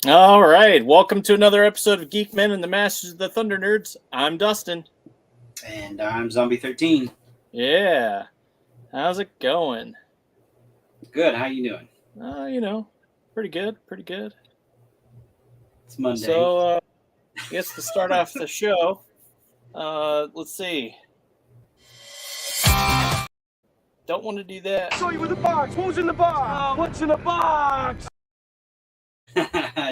All right, welcome to another episode of Geek-Men and the Masters of the Thundernerds. I'm Dustin. And I'm Zombie 13. Yeah, how's it going? Good. How you doing? Pretty good. It's Monday. So, I guess to start off the show, let's see. Don't want to do that. Saw you with the box. What was in the box? What's in the box?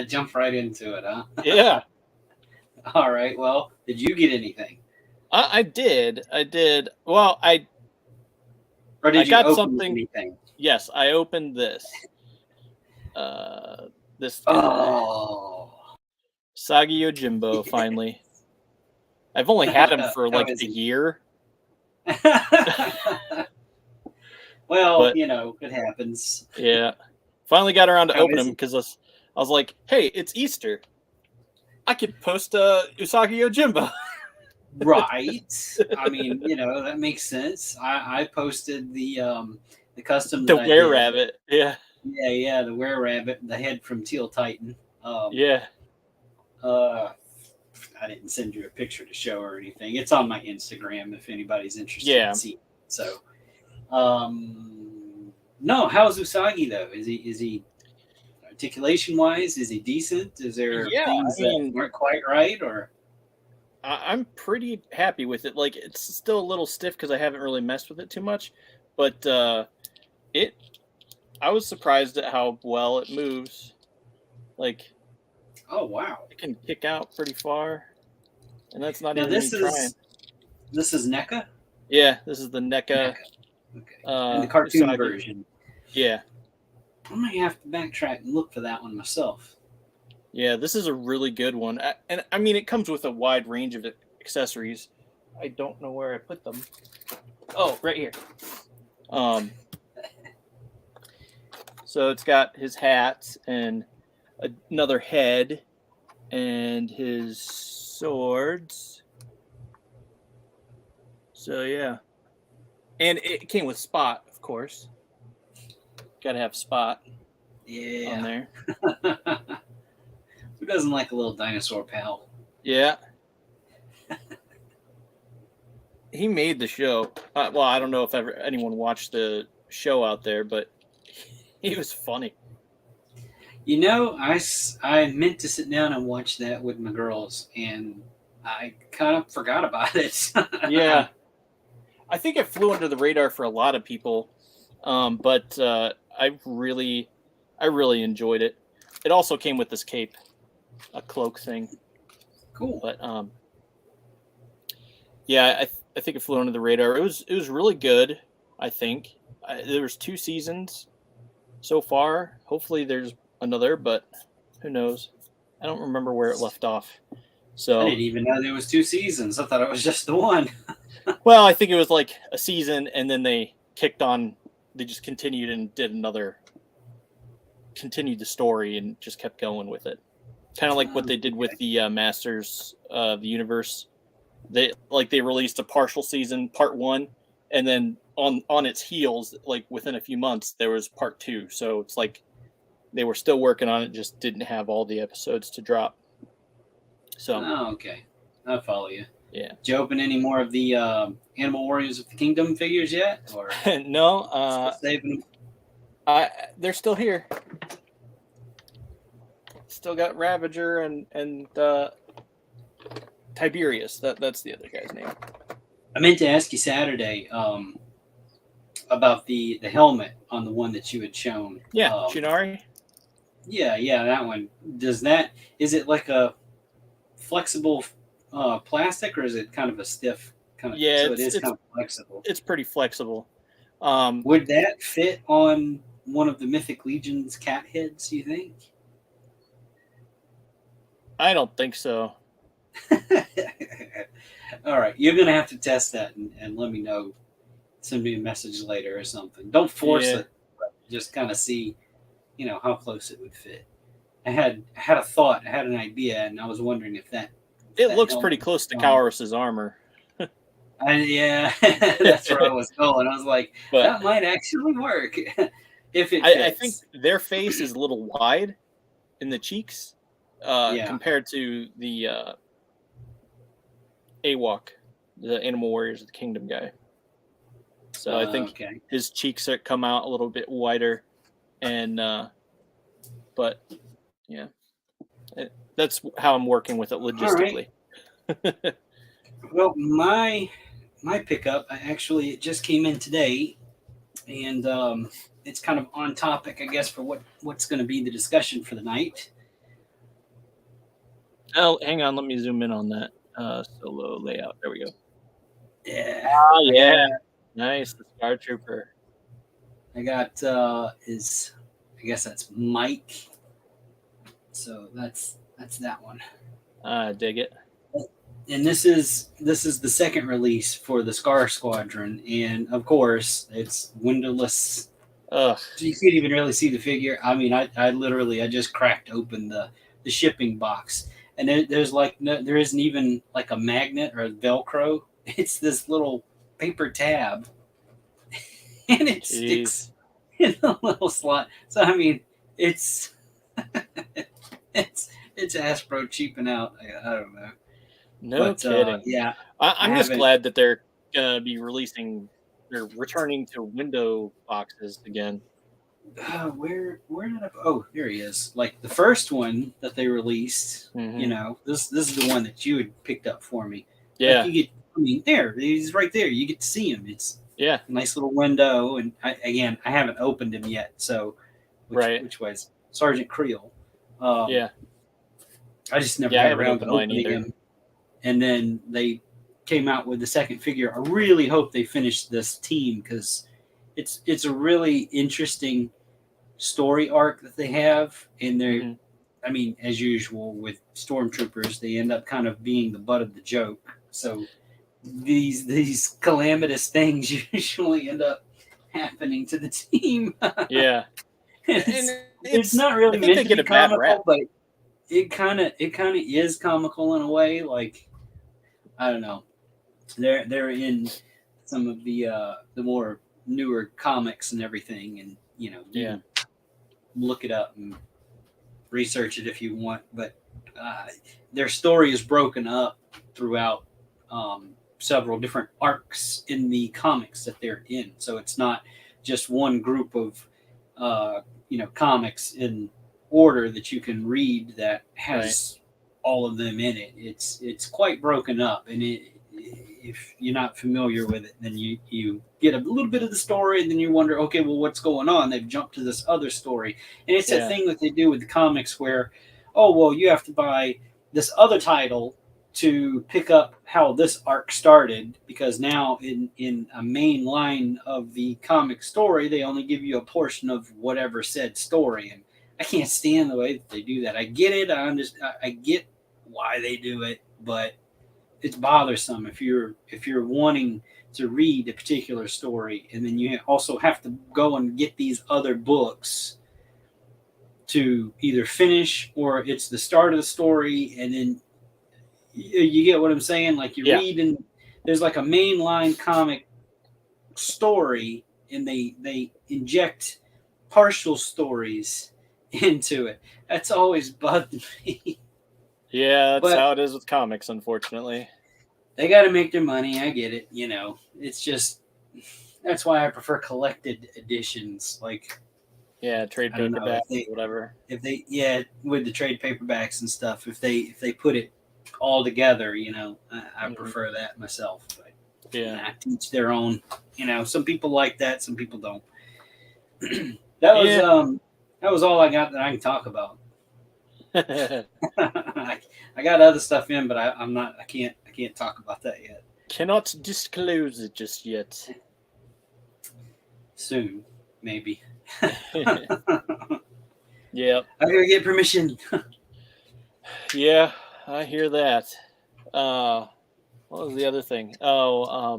Jump right into it, huh? Yeah. All right. Well, did you get anything? I did. Well, Or did I you got open something. anything? Yes, I opened this. This guy. Oh. Sagi Yojimbo, finally. I've only had him for like a year. Well, But- it happens. Yeah. Finally got around to How open is him it? because I was like, hey, it's Easter. I could post Usagi Yojimbo. Right. I mean, that makes sense. I posted the custom The that I Were did. Rabbit. Yeah. Yeah, the Were Rabbit, the head from Teal Titan. Yeah. I didn't send you a picture to show or anything. It's on my Instagram if anybody's interested Yeah. in seeing it. So, no, how's Usagi though? Is he articulation wise? Is he decent? Is there Yeah, things that weren't quite right or? I'm pretty happy with it. Like, it's still a little stiff because I haven't really messed with it too much. But I was surprised at how well it moves. Like, Oh wow! it can kick out pretty far. And that's not Now even me trying. this is NECA. Yeah, this is the NECA. Okay. And the cartoon Usagi. version. Yeah. I might have to backtrack and look for that one myself. Yeah, this is a really good one. And I mean, it comes with a wide range of accessories. I don't know where I put them. Oh, right here. So it's got his hat and another head and his swords. So yeah. And it came with Spot, of course. Got to have Spot on Yeah. there. Who doesn't like a little dinosaur pal? Yeah. He made the show. Well, I don't know if anyone watched the show out there, but he was funny. I meant to sit down and watch that with my girls, and I kind of forgot about it. Yeah. I think it flew under the radar for a lot of people, but I really enjoyed it. It also came with this cape, a cloak thing. Cool. But yeah, I think it flew under the radar. It was really good. I think there was 2 seasons so far. Hopefully there's another, but who knows? I don't remember where it left off. So I didn't even know there was 2 seasons. I thought it was just the one. well, I think it was like a season, and then they kicked on. They just continued and continued the story and just kept going with it. Kind of like what they did with the Masters of the Universe. They released a partial season, part 1, and then on its heels, like within a few months, there was part 2. So it's like they were still working on it, just didn't have all the episodes to drop. So Oh, okay. I follow you. yeah. Did you open any more of the Animal Warriors of the Kingdom figures yet? Or No, still saving them? they're still here. Still got Ravager and Tiberius. That's the other guy's name. I meant to ask you Saturday about the helmet on the one that you had shown. Yeah, Shinari. Yeah, that one. Is it like a flexible plastic, or is it kind of a stiff kind of? Yeah, so it is kind of flexible. It's pretty flexible. Would that fit on one of the Mythic Legion's cat heads, you think? I don't think so. All right, you're gonna have to test that and let me know. Send me a message later or something. Don't force it, but just kind of see, how close it would fit. I had a thought, I had an idea, and I was wondering if that. It looks pretty close to Kawarus's armor. Yeah, that's where I was going. I was like, But that might actually work if it. I think their face is a little wide in the cheeks, compared to the Awok, the Animal Warriors of the Kingdom guy. So I think his cheeks come out a little bit wider, and but yeah, that's how I'm working with it logistically. Right. Well, my pickup it just came in today, and it's kind of on topic, I guess, for what's going to be the discussion for the night. Oh, hang on, let me zoom in on that solo layout. There we go. Yeah. Oh yeah, nice, the Star Trooper. I got I guess that's Mike. So that's that one. I dig it. And this is the second release for the Scar Squadron, and of course it's windowless. Ugh. So you can't even really see the figure. I mean, I literally just cracked open the shipping box, and there's there isn't even like a magnet or a Velcro. It's this little paper tab, and it sticks in the little slot. So I mean, it's it's Hasbro cheaping out. I don't know. No kidding. Yeah, I'm just glad that they're gonna be they're returning to window boxes again. Where did I? Oh, here he is. Like the first one that they released. Mm-hmm. You know, this is the one that you had picked up for me. Yeah. Like there. He's right there. You get to see him. It's a nice little window. And I haven't opened him yet. So, which was Sergeant Creel. Yeah. I just never got around to opening him. And then they came out with the second figure. I really hope they finish this team because it's a really interesting story arc that they have. And they're, I mean, as usual with Stormtroopers, they end up kind of being the butt of the joke. So these calamitous things usually end up happening to the team. Yeah. It's not really meant to be comical, but it kind of is comical in a way. Like, I don't know. They're in some of the more newer comics and everything, and you can look it up and research it if you want. But their story is broken up throughout several different arcs in the comics that they're in. So it's not just one group of comics in order that you can read that has all of them in it. It's quite broken up, and if you're not familiar with it, then you get a little bit of the story, and then you wonder, okay, well, what's going on? They've jumped to this other story, and it's that thing that they do with the comics where, oh, well, you have to buy this other title to pick up how this arc started, because now in a main line of the comic story, they only give you a portion of whatever said story, and I can't stand the way that they do that. I get it. I get why they do it, but it's bothersome if you're wanting to read a particular story, and then you also have to go and get these other books to either finish, or it's the start of the story, and then you get what I'm saying? Like you read, and there's like a mainline comic story, and they inject partial stories into it. That's always bugged me. Yeah, that's how it is with comics, unfortunately. They got to make their money. I get it. It's just, that's why I prefer collected editions. Like, trade paperbacks, whatever. If they, with the trade paperbacks and stuff, if they put it all together, I prefer that myself. But I teach their own. Some people like that, some people don't. That was all I got that I can talk about. I got other stuff in, but I can't talk about that yet. Cannot disclose it just yet. Soon, maybe. Yep. I gotta get permission. Yeah, I hear that. What was the other thing? I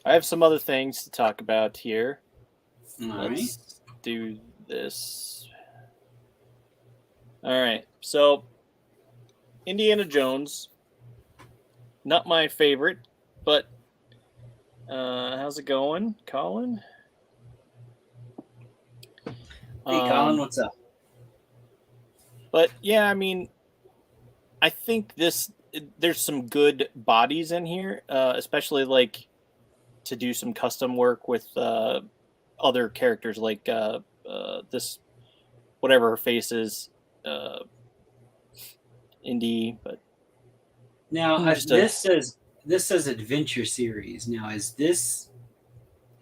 have some other things to talk about here. Let's do this. All right. So, Indiana Jones, not my favorite, but how's it going, Colin? Hey, Colin, what's up? But yeah, I mean, I think there's some good bodies in here, especially like to do some custom work with other characters, like this whatever her face is, uh, Indy. But Now just a this says adventure series. Now is this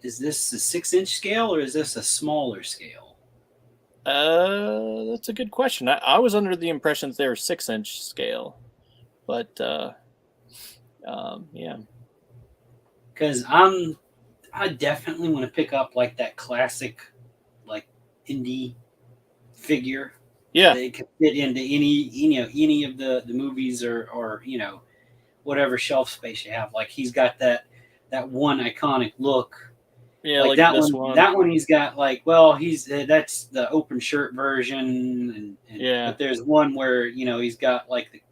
a 6-inch scale or is this a smaller scale? that's a good question. I was under the impression they were 6-inch scale, but yeah, Because I definitely want to pick up like that classic like indie figure yeah, that could fit into any of the movies or whatever shelf space you have. Like he's got that one iconic look. yeah, Like like this one. that one he's got like, well, he's that's the open shirt version, and Yeah, but there's one where he's got like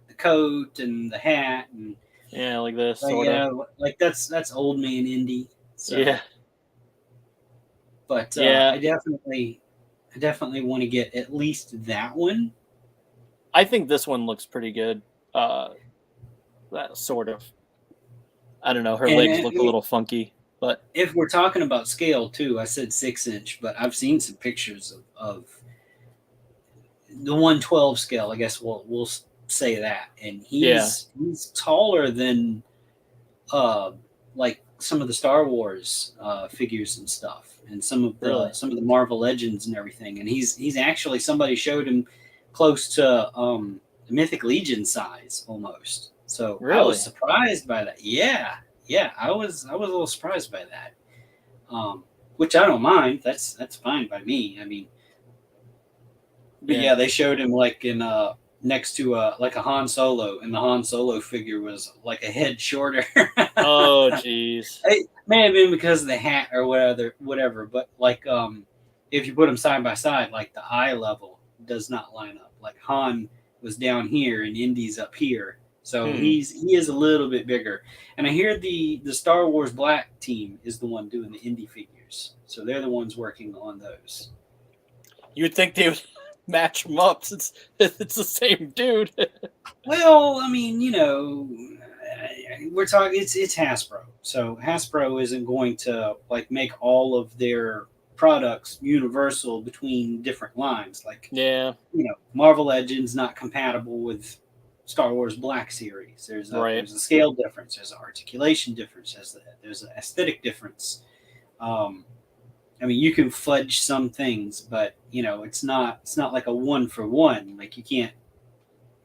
the coat and the hat, and yeah, like this like, sort of. like that's old man indie. So, Yeah, but yeah. I definitely want to get at least that one. I think this one looks pretty good. That sort of. I don't know. Her And legs I look a mean, little funky, but if we're talking about scale too, I said 6-inch, but I've seen some pictures of the 112 scale. I guess we'll say that, and yeah, he's taller than uh like some of the Star Wars figures and stuff, and really, some of the Marvel Legends and everything. And he's actually, somebody showed him close to the Mythic Legion size almost. So I was really. surprised by that. Yeah, yeah, I was a little surprised by that. Which I don't mind. That's fine by me. I mean, but Yeah. yeah, they showed him like in next to like a Han Solo, and the Han Solo figure was like a head shorter. Oh, jeez. It may have been because of the hat or whatever. But like, if you put them side by side, like the eye level does not line up. Like Han was down here and Indy's up here, so Hmm. he is a little bit bigger. And I hear the Star Wars Black team is the one doing the Indy figures, so they're the ones working on those. You would think they would match them up since it's the same dude. Well, I mean, we're talking. It's Hasbro, so Hasbro isn't going to like make all of their products universal between different lines. Like, Yeah. Marvel Legends not compatible with Star Wars Black Series. Right. There's a scale difference. There's an articulation difference. There's an aesthetic difference. I mean, you can fudge some things, but it's not like a 1-for-1. Like you can't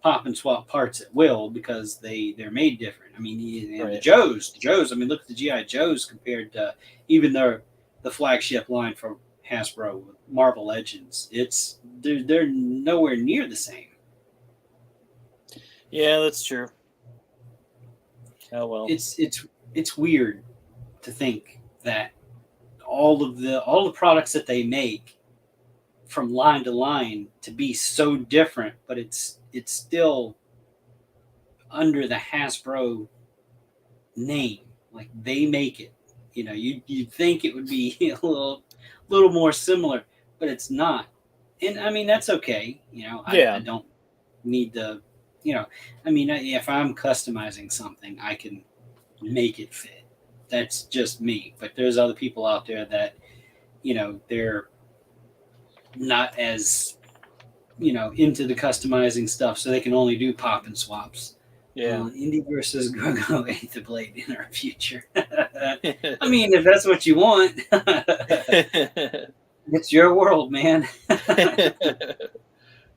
pop and swap parts at will because they're made different. I mean, and Right. the Joes. I mean, look at the GI Joes compared to even the flagship line for Hasbro with Marvel Legends. They're nowhere near the same. Yeah, that's true. Oh well. It's weird to think that all the products that they make from line to line to be so different, but it's still under the Hasbro name. Like they make it. You'd think it would be a little more similar, but it's not. And I mean that's okay. Yeah. I don't need to. I mean, if I'm customizing something, I can make it fit. That's just me. But there's other people out there that they're not as into the customizing stuff, so they can only do pop and swaps. Yeah. Indy versus Grogo ain't the blade in our future. I mean, if that's what you want, it's your world, man.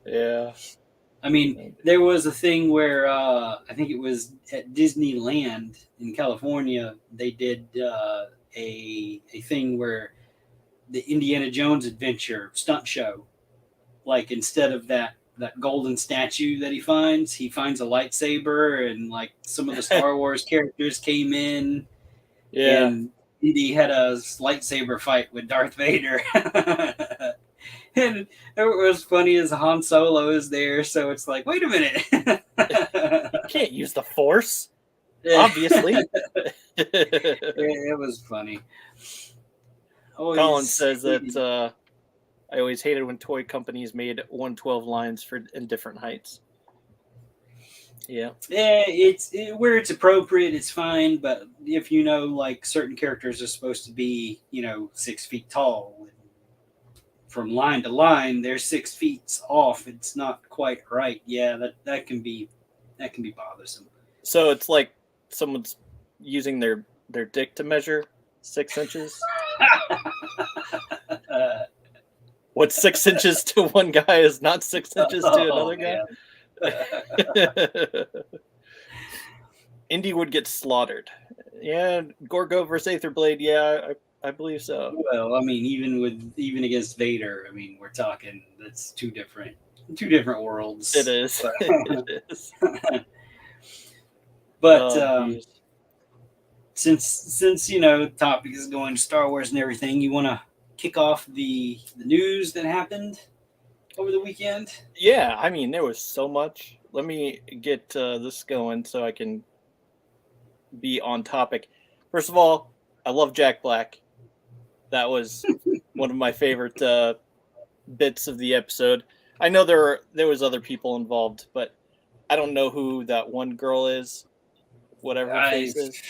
Yeah. I mean, there was a thing where I think it was at Disneyland in California. They did a thing where the Indiana Jones adventure stunt show, like instead of that golden statue that he finds a lightsaber, and like some of the Star Wars characters came in, Yeah. and Indy had a lightsaber fight with Darth Vader. And it was funny as Han Solo is there, so it's like, wait a minute. You can't use the Force, obviously. It was funny. Colin says that I always hated when toy companies made 112 lines in different heights. Yeah. Yeah, where it's appropriate, it's fine. But if you know, like certain characters are supposed to be, 6 feet tall, from line to line, they're 6 feet off. It's not quite right. Yeah, that can be bothersome. So it's like someone's using their dick to measure 6 inches. What's 6 inches to one guy is not 6 inches to another guy. Indy would get slaughtered. Yeah, Gorgo versus Aetherblade. Yeah, I believe so. Well, I mean, even against Vader, I mean, we're talking that's two different worlds. It is. It is. But since the topic is going to Star Wars and everything, you want to kick off the news that happened over the weekend? Yeah, I mean, there was so much. Let me get this going so I can be on topic. First of all, I love Jack Black. That was one of my favorite bits of the episode. I know there was other people involved, but I don't know who that one girl is. Whatever her face is.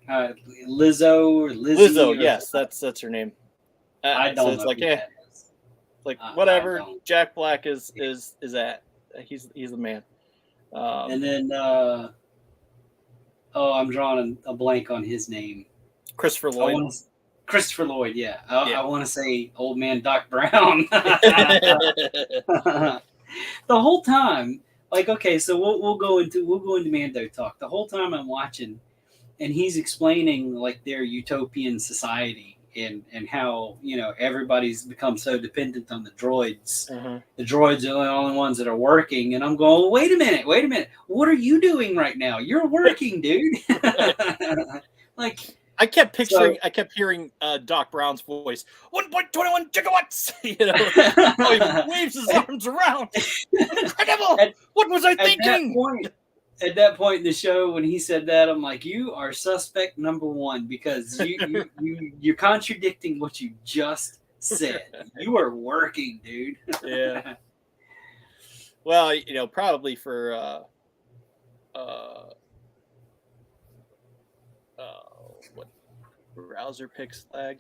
Lizzo or Lizzie. Lizzo, yes, that's her name. I don't so know. It's like, who that is. Like whatever. Jack Black is at. He's the man. And then, I'm drawing a blank on his name. Christopher Lloyd. Christopher Lloyd, yeah. Yeah. I want to say old man Doc Brown. The whole time, like, okay, so we'll go into Mando talk. The whole time I'm watching, and he's explaining like their utopian society and how everybody's become so dependent on the droids. Mm-hmm. The droids are the only ones that are working, and I'm going, wait a minute, what are you doing right now? You're working, dude. Like. I kept hearing Doc Brown's voice. 1.21 gigawatts. He waves his arms around. Incredible. What was I thinking? At that point in the show, when he said that, I'm like, you are suspect number one because you're contradicting what you just said. You are working, dude. Yeah. Well, probably for what browser picks lag?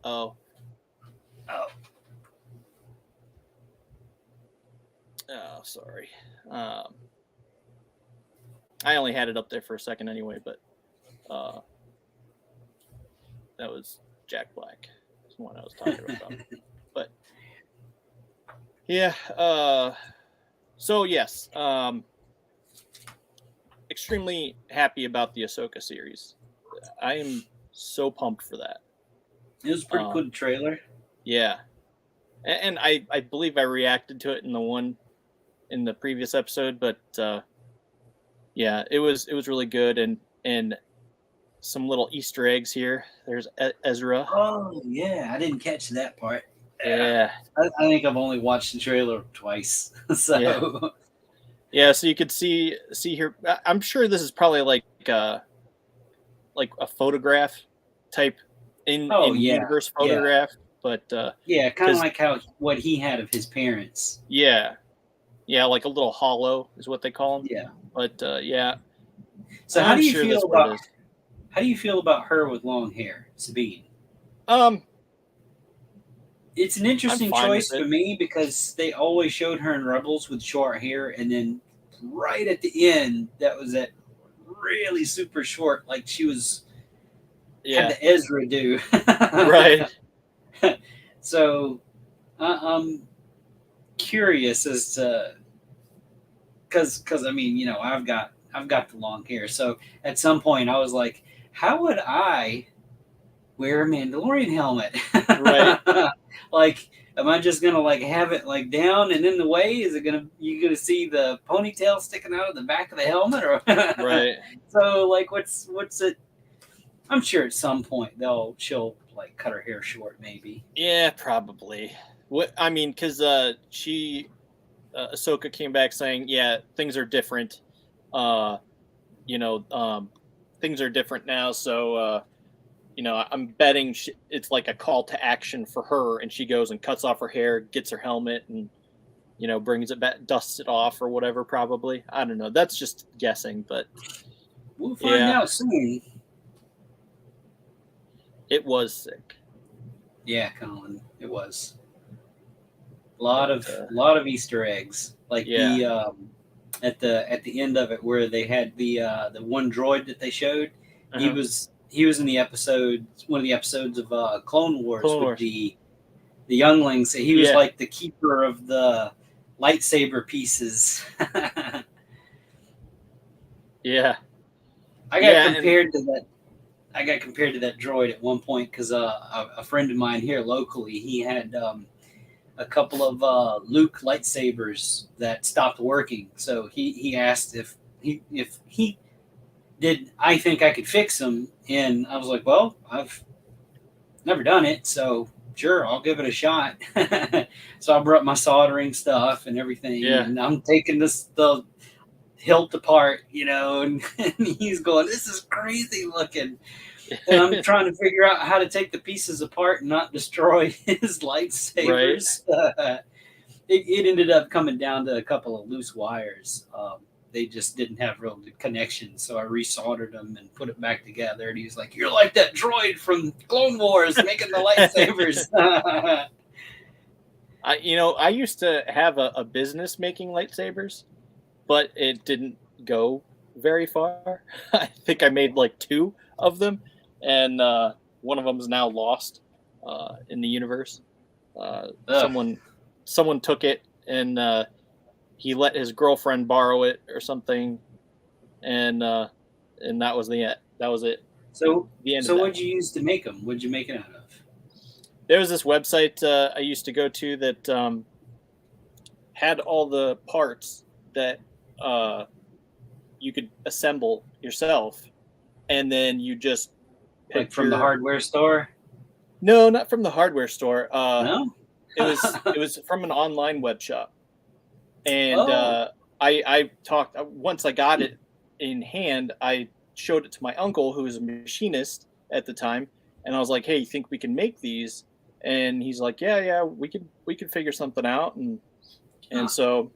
Oh, sorry. I only had it up there for a second anyway, but that was Jack Black. That's the one I was talking about. But yeah, so yes, extremely happy about the Ahsoka series. I am so pumped for that. It was a pretty good trailer. Yeah, and I believe I reacted to it in the previous episode, but yeah, it was really good and some little Easter eggs here. There's Ezra. Oh yeah, I didn't catch that part. Yeah, I think I've only watched the trailer twice. So yeah, so you could see here. I'm sure this is probably like a photograph type universe photograph, but yeah, kind of like what he had of his parents. Yeah, like a little hollow is what they call them. Yeah, but yeah. So how do you feel about her with long hair, Sabine? It's an interesting choice for me because they always showed her in Rebels with short hair, and then right at the end, that was that really super short, like she was had the Ezra do. Right. So I'm curious as to because I mean, I've got the long hair, so at some point I was like, how would I wear a Mandalorian helmet? Right. Like, am I just gonna like have it like down and in the way? Is it you gonna see the ponytail sticking out of the back of the helmet, or right? So like, what's it? I'm sure at some point she'll like cut her hair short, maybe. Yeah, probably. What I mean, because Ahsoka came back saying, yeah, things are different. Things are different now. So I'm betting it's like a call to action for her, and she goes and cuts off her hair, gets her helmet, and brings it back, dusts it off or whatever. Probably, I don't know. That's just guessing, but we'll find out soon. It was sick. Yeah, Colin, it was a lot of Easter eggs, like the at the end of it where they had the one droid that they showed. He was in the one of the episodes of Clone Wars with the younglings. He was like the keeper of the lightsaber pieces. Yeah, I got compared to that. I got compared to that droid at one point because a friend of mine here locally, he had a couple of Luke lightsabers that stopped working. So he asked if he did I think I could fix them, and I was like, well, I've never done it, so sure, I'll give it a shot. So I brought my soldering stuff and everything, and I'm taking the hilt apart, and he's going, this is crazy looking. And I'm trying to figure out how to take the pieces apart and not destroy his lightsabers. Right. It ended up coming down to a couple of loose wires. They just didn't have real good connections, so I resoldered them and put it back together. And he was like, "You're like that droid from Clone Wars making the lightsabers." I used to have a business making lightsabers, but it didn't go very far. I think I made like 2 of them, and one of them is now lost in the universe. Someone took it, and he let his girlfriend borrow it or something, and that was that was it. So what'd you use to make them? What'd you make it out of? There was this website I used to go to that had all the parts that you could assemble yourself, and then you just like from the hardware store. No, not from the hardware store. No, it was from an online web shop, and I talked once I got it in hand. I showed it to my uncle, who was a machinist at the time, and I was like, "Hey, you think we can make these?" And he's like, "Yeah, we could figure something out." And so,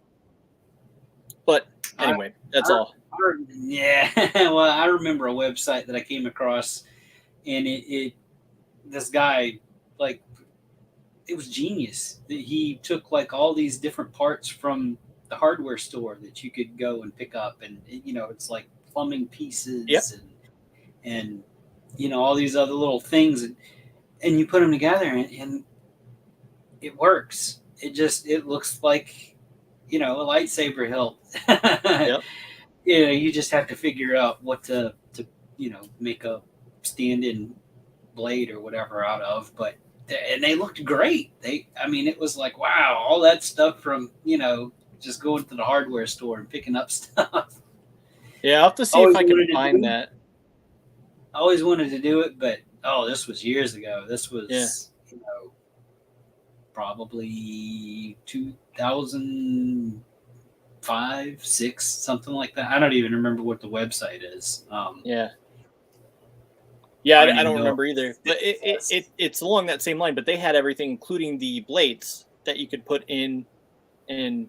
but anyway, that's all. Yeah, well, I remember a website that I came across, and this guy, like, it was genius. He took like all these different parts from the hardware store that you could go and pick up, and it's like plumbing pieces and all these other little things, and you put them together, and it works. It looks like a lightsaber hilt. Yep. You just have to figure out what to make a stand-in blade or whatever out of, and they looked great. It was like, wow, all that stuff from just going to the hardware store and picking up stuff. Yeah, I'll have to see if I can find that. I always wanted to do it, but this was years ago. This was probably 2005, 2006, something like that. I don't even remember what the website is. I don't remember either. But it's along that same line. But they had everything, including the blades that you could put in and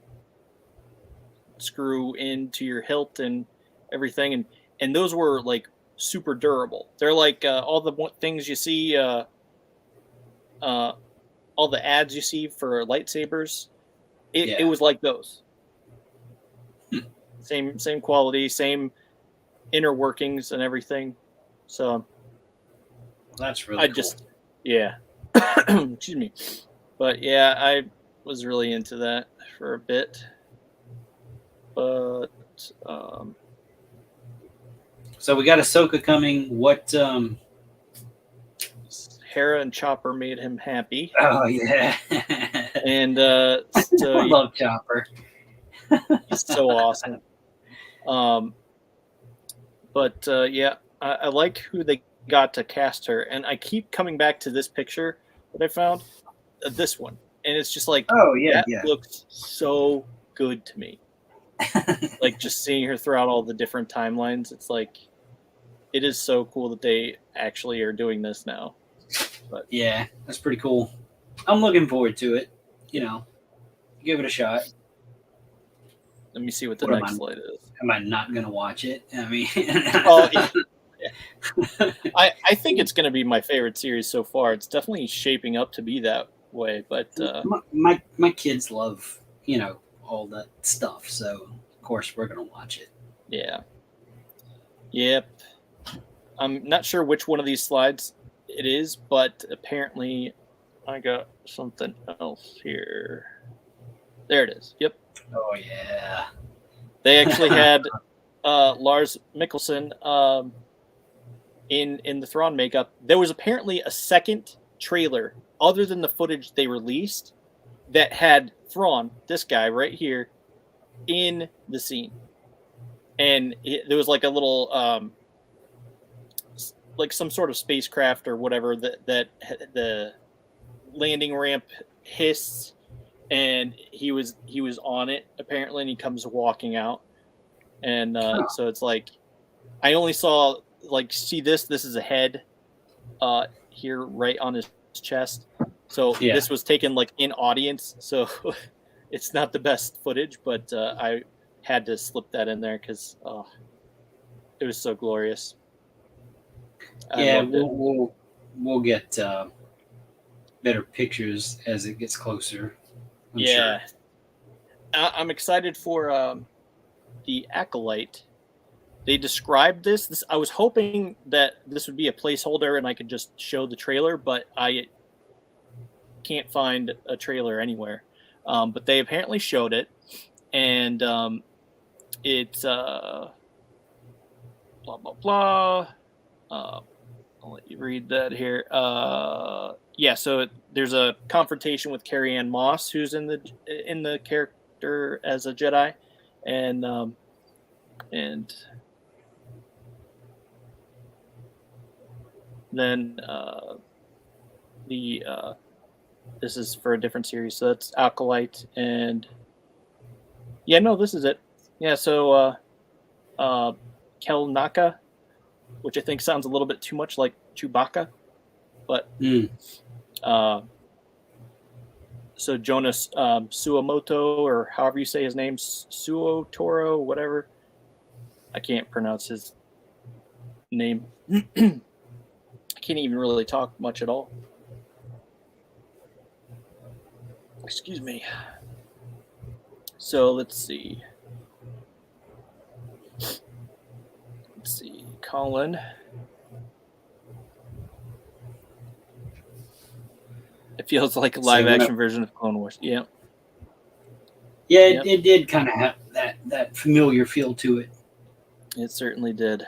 screw into your hilt and everything, and those were like super durable. They're like all the things you see, all the ads you see for lightsabers. It was like those. Same quality, same inner workings and everything. So that's really cool. Excuse me. But yeah, I was really into that for a bit. But so we got Ahsoka coming. What Hera and Chopper made him happy. Oh yeah. And so I love Chopper. He's so awesome. But I like who they got to cast her, and I keep coming back to this picture that I found, this one, and it's just like, looks so good to me. Like just seeing her throughout all the different timelines, it's like, it is so cool that they actually are doing this now. But yeah, that's pretty cool. I'm looking forward to it. Give it a shot. let me see what the What next slide is. am I not gonna watch it? I mean, Oh, yeah. I think it's going to be my favorite series so far. It's definitely shaping up to be that way. But my kids love all that stuff, so of course we're gonna watch it. yeah, yep. I'm not sure which one of these slides it is, but apparently I got something else here. There it is. Yep. Oh yeah. They actually had Lars Mikkelsen in the Thrawn makeup. There was apparently a second trailer other than the footage they released that had Thrawn, this guy right here, in the scene. And there was like a little like some sort of spacecraft or whatever that the landing ramp hissed, and he was on it apparently, and he comes walking out, and so it's like I only saw see this is a head here right on his chest, so Yeah. this was taken like in audience, so it's not the best footage, but I had to slip that in there because it was so glorious. Yeah, we'll get better pictures as it gets closer. I'm sure. I'm excited for the Acolyte. They described this. I was hoping that this would be a placeholder and I could just show the trailer, but I can't find a trailer anywhere. But they apparently showed it, and it's blah blah blah. I'll let you read that here. Yeah, so there's a confrontation with Carrie-Anne Moss, who's in the character as a Jedi, and then this is for a different series, so that's Acolyte, and yeah, no, this is it. Yeah, so Kel Naka, which I think sounds a little bit too much like Chewbacca, but so Jonas Suamoto, or however you say his name, Suo Toro, whatever. I can't pronounce his name. I can't even really talk much at all. Excuse me. So let's see. Colin. It feels like a live action version of Clone Wars. Yeah. Yeah, Yep. it did kind of have that familiar feel to it. It certainly did.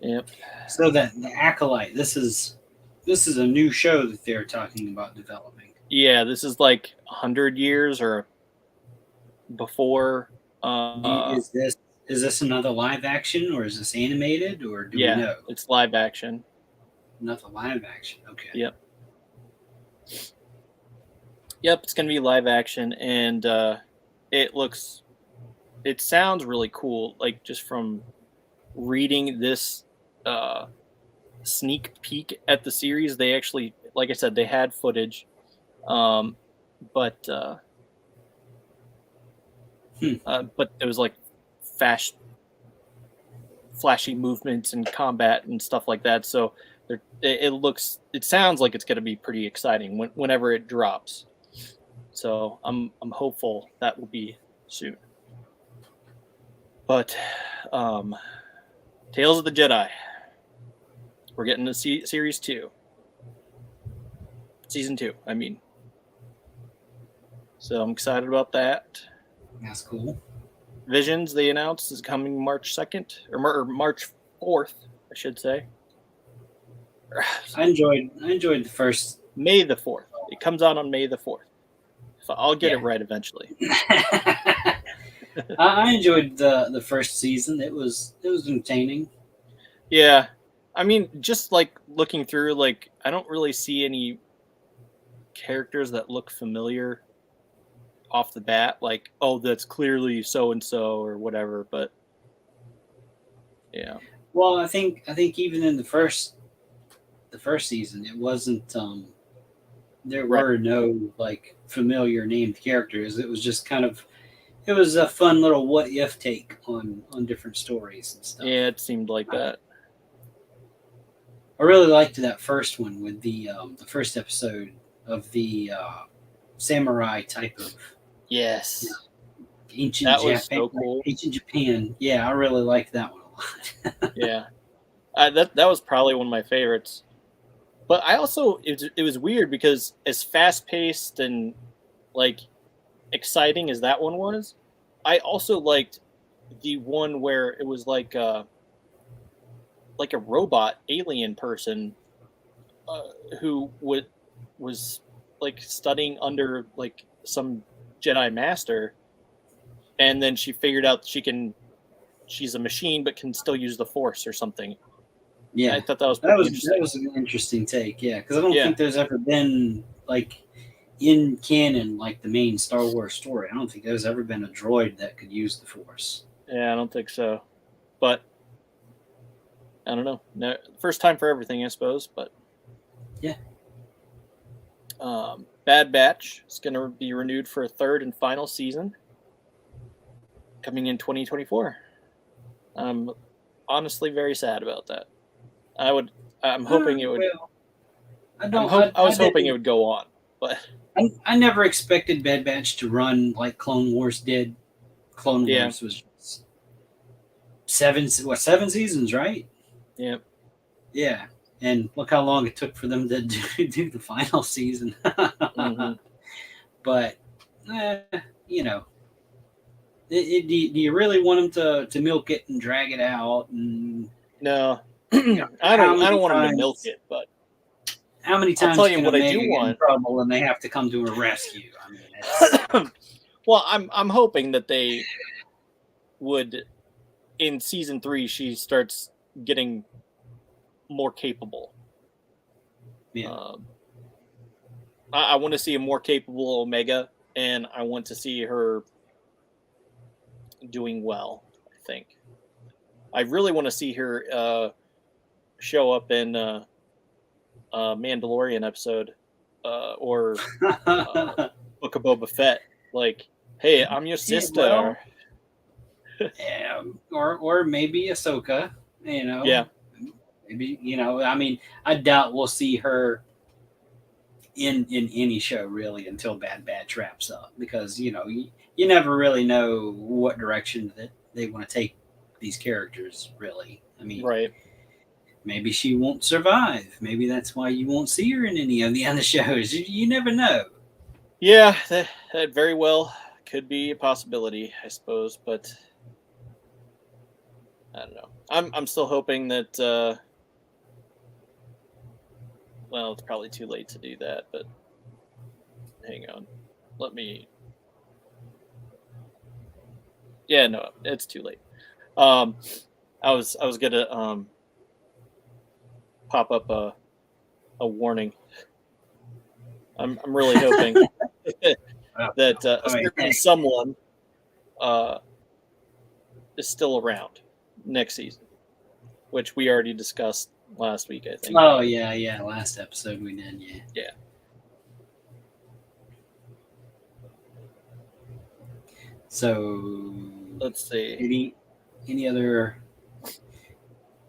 Yep. So that the Acolyte, this is a new show that they're talking about developing. Yeah, this is like 100 years or before. Is this another live action, or is this animated, or do we know? It's live action. Another live action. Okay. Yep. Yep, it's gonna be live action, and it sounds really cool. Like just from reading this sneak peek at the series, they actually, like I said, they had footage, but it was like flashy movements and combat and stuff like that. So it sounds like it's going to be pretty exciting whenever it drops. So I'm hopeful that will be soon. But Tales of the Jedi, we're getting to series 2, season 2. I mean, so I'm excited about that. That's cool. Visions, they announced, is coming March 2nd or March 4th, I should say. I enjoyed the first. May the 4th. It comes out on May the 4th. So I'll get it right eventually. I enjoyed the first season. It was entertaining. Yeah. I mean, just like looking through, like I don't really see any characters that look familiar off the bat, like, oh, that's clearly so and so or whatever, but Yeah. Well, I think even in the first season, it wasn't. There Right. were no like familiar named characters. It was just kind of. It was a fun little what if take on different stories and stuff. Yeah, it seemed like that. I really liked that first one with the first episode of the samurai type of Yes. ancient That was Japan. so cool. Ancient Japan. Yeah, I really liked that one a lot. Yeah. That was probably one of my favorites. But I also it was weird because as fast paced and like exciting as that one was, I also liked the one where it was like a robot alien person who was like studying under like some Jedi master, and then she figured out she's a machine but can still use the Force or something. Yeah, I thought that was that interesting. was an interesting take. Yeah, because I don't Yeah. think there's ever been like in canon like the main Star Wars story. I don't think there's ever been a droid that could use the Force. Yeah, I don't think so. But I don't know. No, first time for everything, I suppose. But yeah. Bad Batch is going to be renewed for a third and final season, coming in 2024. I'm honestly very sad about that. I'm hoping it would. Well, I was hoping it would go on, but I never expected Bad Batch to run like Clone Wars did. Clone Wars was seven seasons, right? Yeah. Yeah, and look how long it took for them to do the final season. Mm-hmm. But you know, do you really want them to milk it and drag it out? And no, you know, I don't want them to milk it, but how many times I'll tell you can what I Omega do get want. in trouble and they have to come to a rescue? I mean, it's... Well, I'm hoping that they would in season 3 she starts getting more capable. Yeah. I want to see a more capable Omega, and I want to see her doing well. I think I really want to see her show up in a Mandalorian episode or Book of Boba Fett. Like, hey, I'm your sister. Yeah, or maybe Ahsoka. You know. Yeah. Maybe, you know, I mean, I doubt we'll see her in any show really until Bad Batch wraps up, because you know you never really know what direction that they want to take these characters. Really, I mean, right? Maybe she won't survive. Maybe that's why you won't see her in any of the other shows. You never know. Yeah, that very well could be a possibility, I suppose, but I don't know. I'm still hoping that. Well, it's probably too late to do that, but hang on. Let me. Yeah, no, it's too late. I was gonna pop up a warning. I'm really hoping that a certain someone is still around next season, which we already discussed last week, I think. Oh yeah, last episode we did, yeah. Yeah. So Let's see. Any other?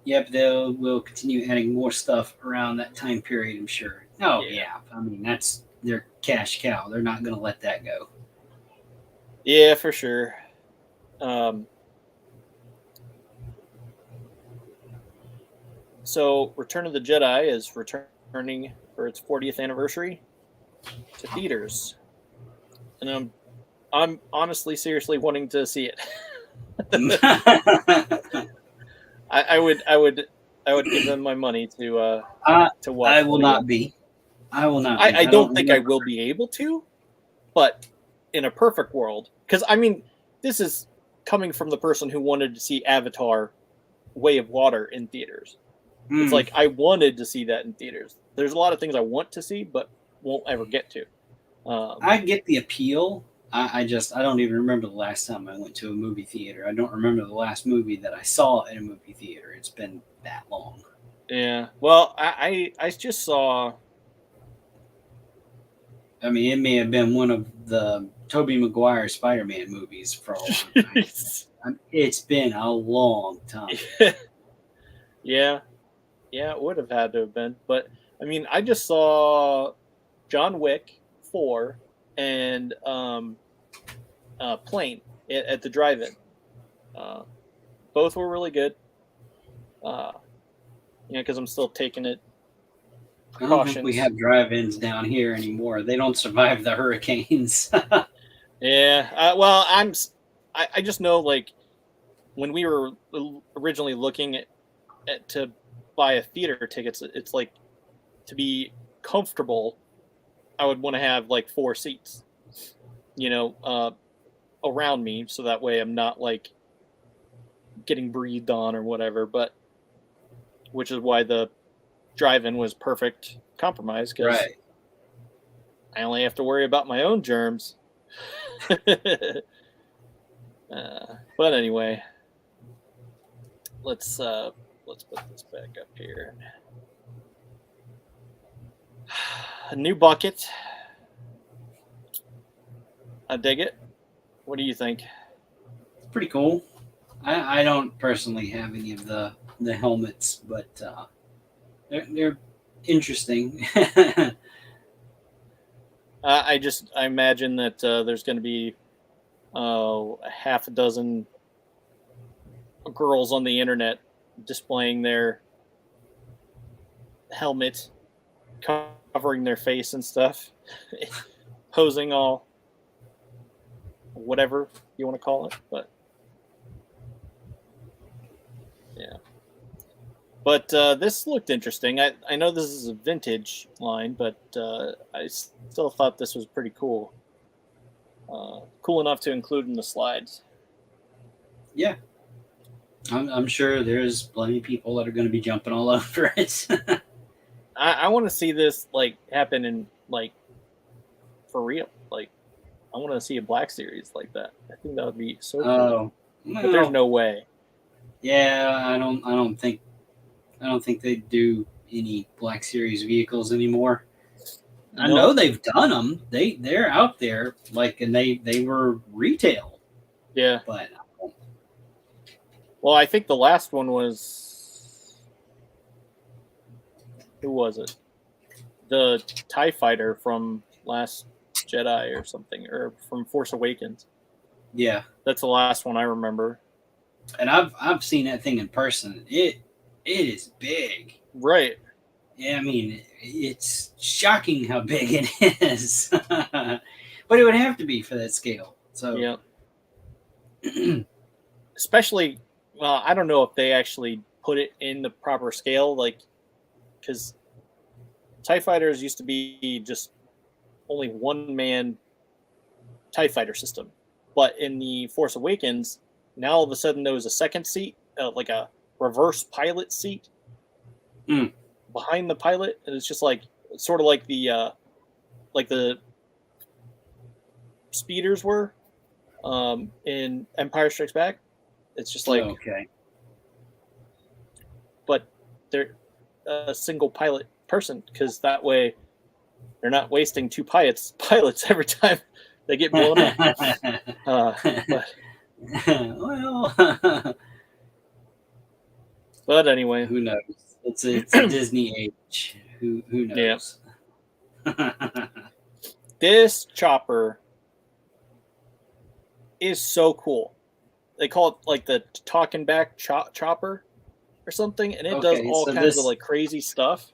Yep, we'll continue adding more stuff around that time period, I'm sure. Oh yeah. I mean that's their cash cow. They're not going to let that go. Yeah, for sure. So, Return of the Jedi is returning for its 40th anniversary to theaters, and I'm honestly, seriously wanting to see it. I would give them my money to watch. I will not be. I will not. I don't think I will be able to, but in a perfect world, because I mean, this is coming from the person who wanted to see Avatar: Way of Water in theaters. It's like I wanted to see that in theaters. There's a lot of things I want to see, but won't ever get to. I get the appeal I don't even remember the last time I went to a movie theater. I don't remember the last movie that I saw in a movie theater. It's been that long. Yeah. Well, I just saw. I mean, it may have been one of the Tobey Maguire Spider-Man movies for all I know. It's been a long time. Yeah. Yeah, it would have had to have been. But I mean, I just saw John Wick 4 and Plane at the drive-in. Both were really good. Because I'm still taking it. I don't think we have drive-ins down here anymore. They don't survive the hurricanes. Yeah. Well, I just know, like, when we were originally looking at to buy a theater tickets, it's like, to be comfortable, I would want to have like 4 seats, around me, so that way I'm not like getting breathed on or whatever. But which is why the drive-in was perfect compromise, because Right. I only have to worry about my own germs. But anyway, let's put this back up here. A new bucket. I dig it. What do you think? It's pretty cool. I don't personally have any of the helmets, but they're interesting. I imagine that there's going to be a half a dozen girls on the internet displaying their helmet, covering their face and stuff, posing all whatever you want to call it. But yeah. But this looked interesting. I know this is a vintage line, but I still thought this was pretty cool. Cool enough to include in the slides. Yeah. I'm sure there's plenty of people that are going to be jumping all over it. I want to see this like happen in like for real. Like, I want to see a Black Series like that. I think that would be so cool. Well, but there's no way. Yeah, I don't think they do any Black Series vehicles anymore. No. I know they've done them. They're out there, like, and they were retail. Yeah. But well, I think the last one was, who was it? The TIE Fighter from Last Jedi or something, or from Force Awakens. Yeah, that's the last one I remember. And I've seen that thing in person. It is big. Right. Yeah, I mean, it's shocking how big it is. But it would have to be for that scale. So yeah. Especially, well, I don't know if they actually put it in the proper scale, like, because TIE Fighters used to be just only one-man TIE Fighter system. But in the Force Awakens, now all of a sudden there was a second seat, like a reverse pilot seat behind the pilot, and it's just like sort of like the speeders were in Empire Strikes Back. It's just like, okay, but they're a single pilot person, because that way they're not wasting 2 pilots every time they get blown up. Well, but anyway, who knows? It's a Disney age. Who knows? Yeah. This chopper is so cool. They call it like the talking back chopper or something, and it does all kinds of like crazy stuff.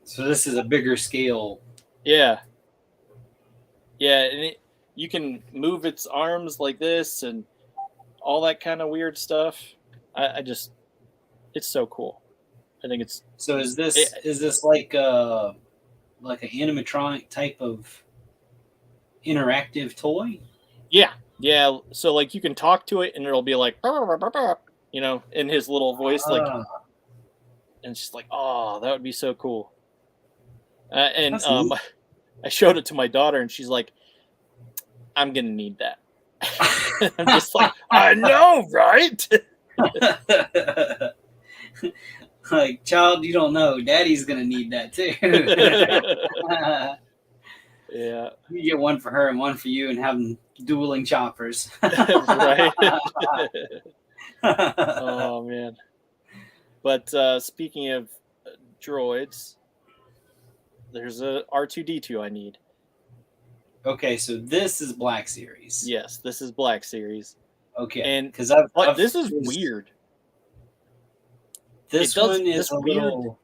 So this is a bigger scale. Yeah. Yeah, and you can move its arms like this and all that kind of weird stuff. It's so cool. I think it's. So is this like an animatronic type of interactive toy? Yeah. So like you can talk to it and it'll be like, in his little voice, like, and it's just like, oh, that would be so cool. And I showed it to my daughter, and she's like, I'm gonna need that. I'm just like, I know, right? Like, child, you don't know. Daddy's gonna need that too. Yeah. You get one for her and one for you, and have them dueling choppers. Right. Oh man. But speaking of droids, there's a R2D2 I need. Okay, so this is Black Series. Yes, this is Black Series. Okay, And because this is weird. This one is this a weird little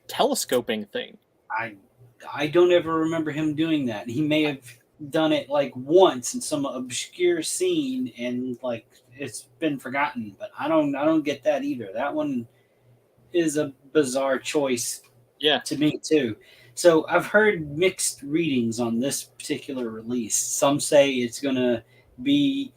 telescoping thing. I don't ever remember him doing that. He may have done it like once in some obscure scene, and like it's been forgotten. But I don't get that either. That one is a bizarre choice. Yeah. To me too. So I've heard mixed readings on this particular release. Some say it's gonna be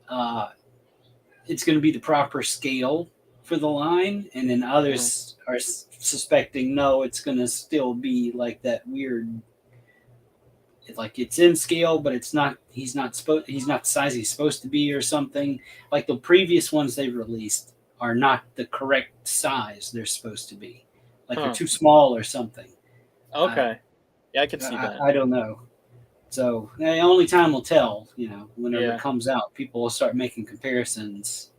the proper scale for the line, and then others are suspecting no, it's gonna still be like that weird. Like it's in scale, but it's not. He's not the size he's supposed to be, or something. Like the previous ones they've released are not the correct size they're supposed to be. Like they're too small or something. Okay. Yeah, I can see that. I don't know. So only time will tell. Whenever it comes out, people will start making comparisons.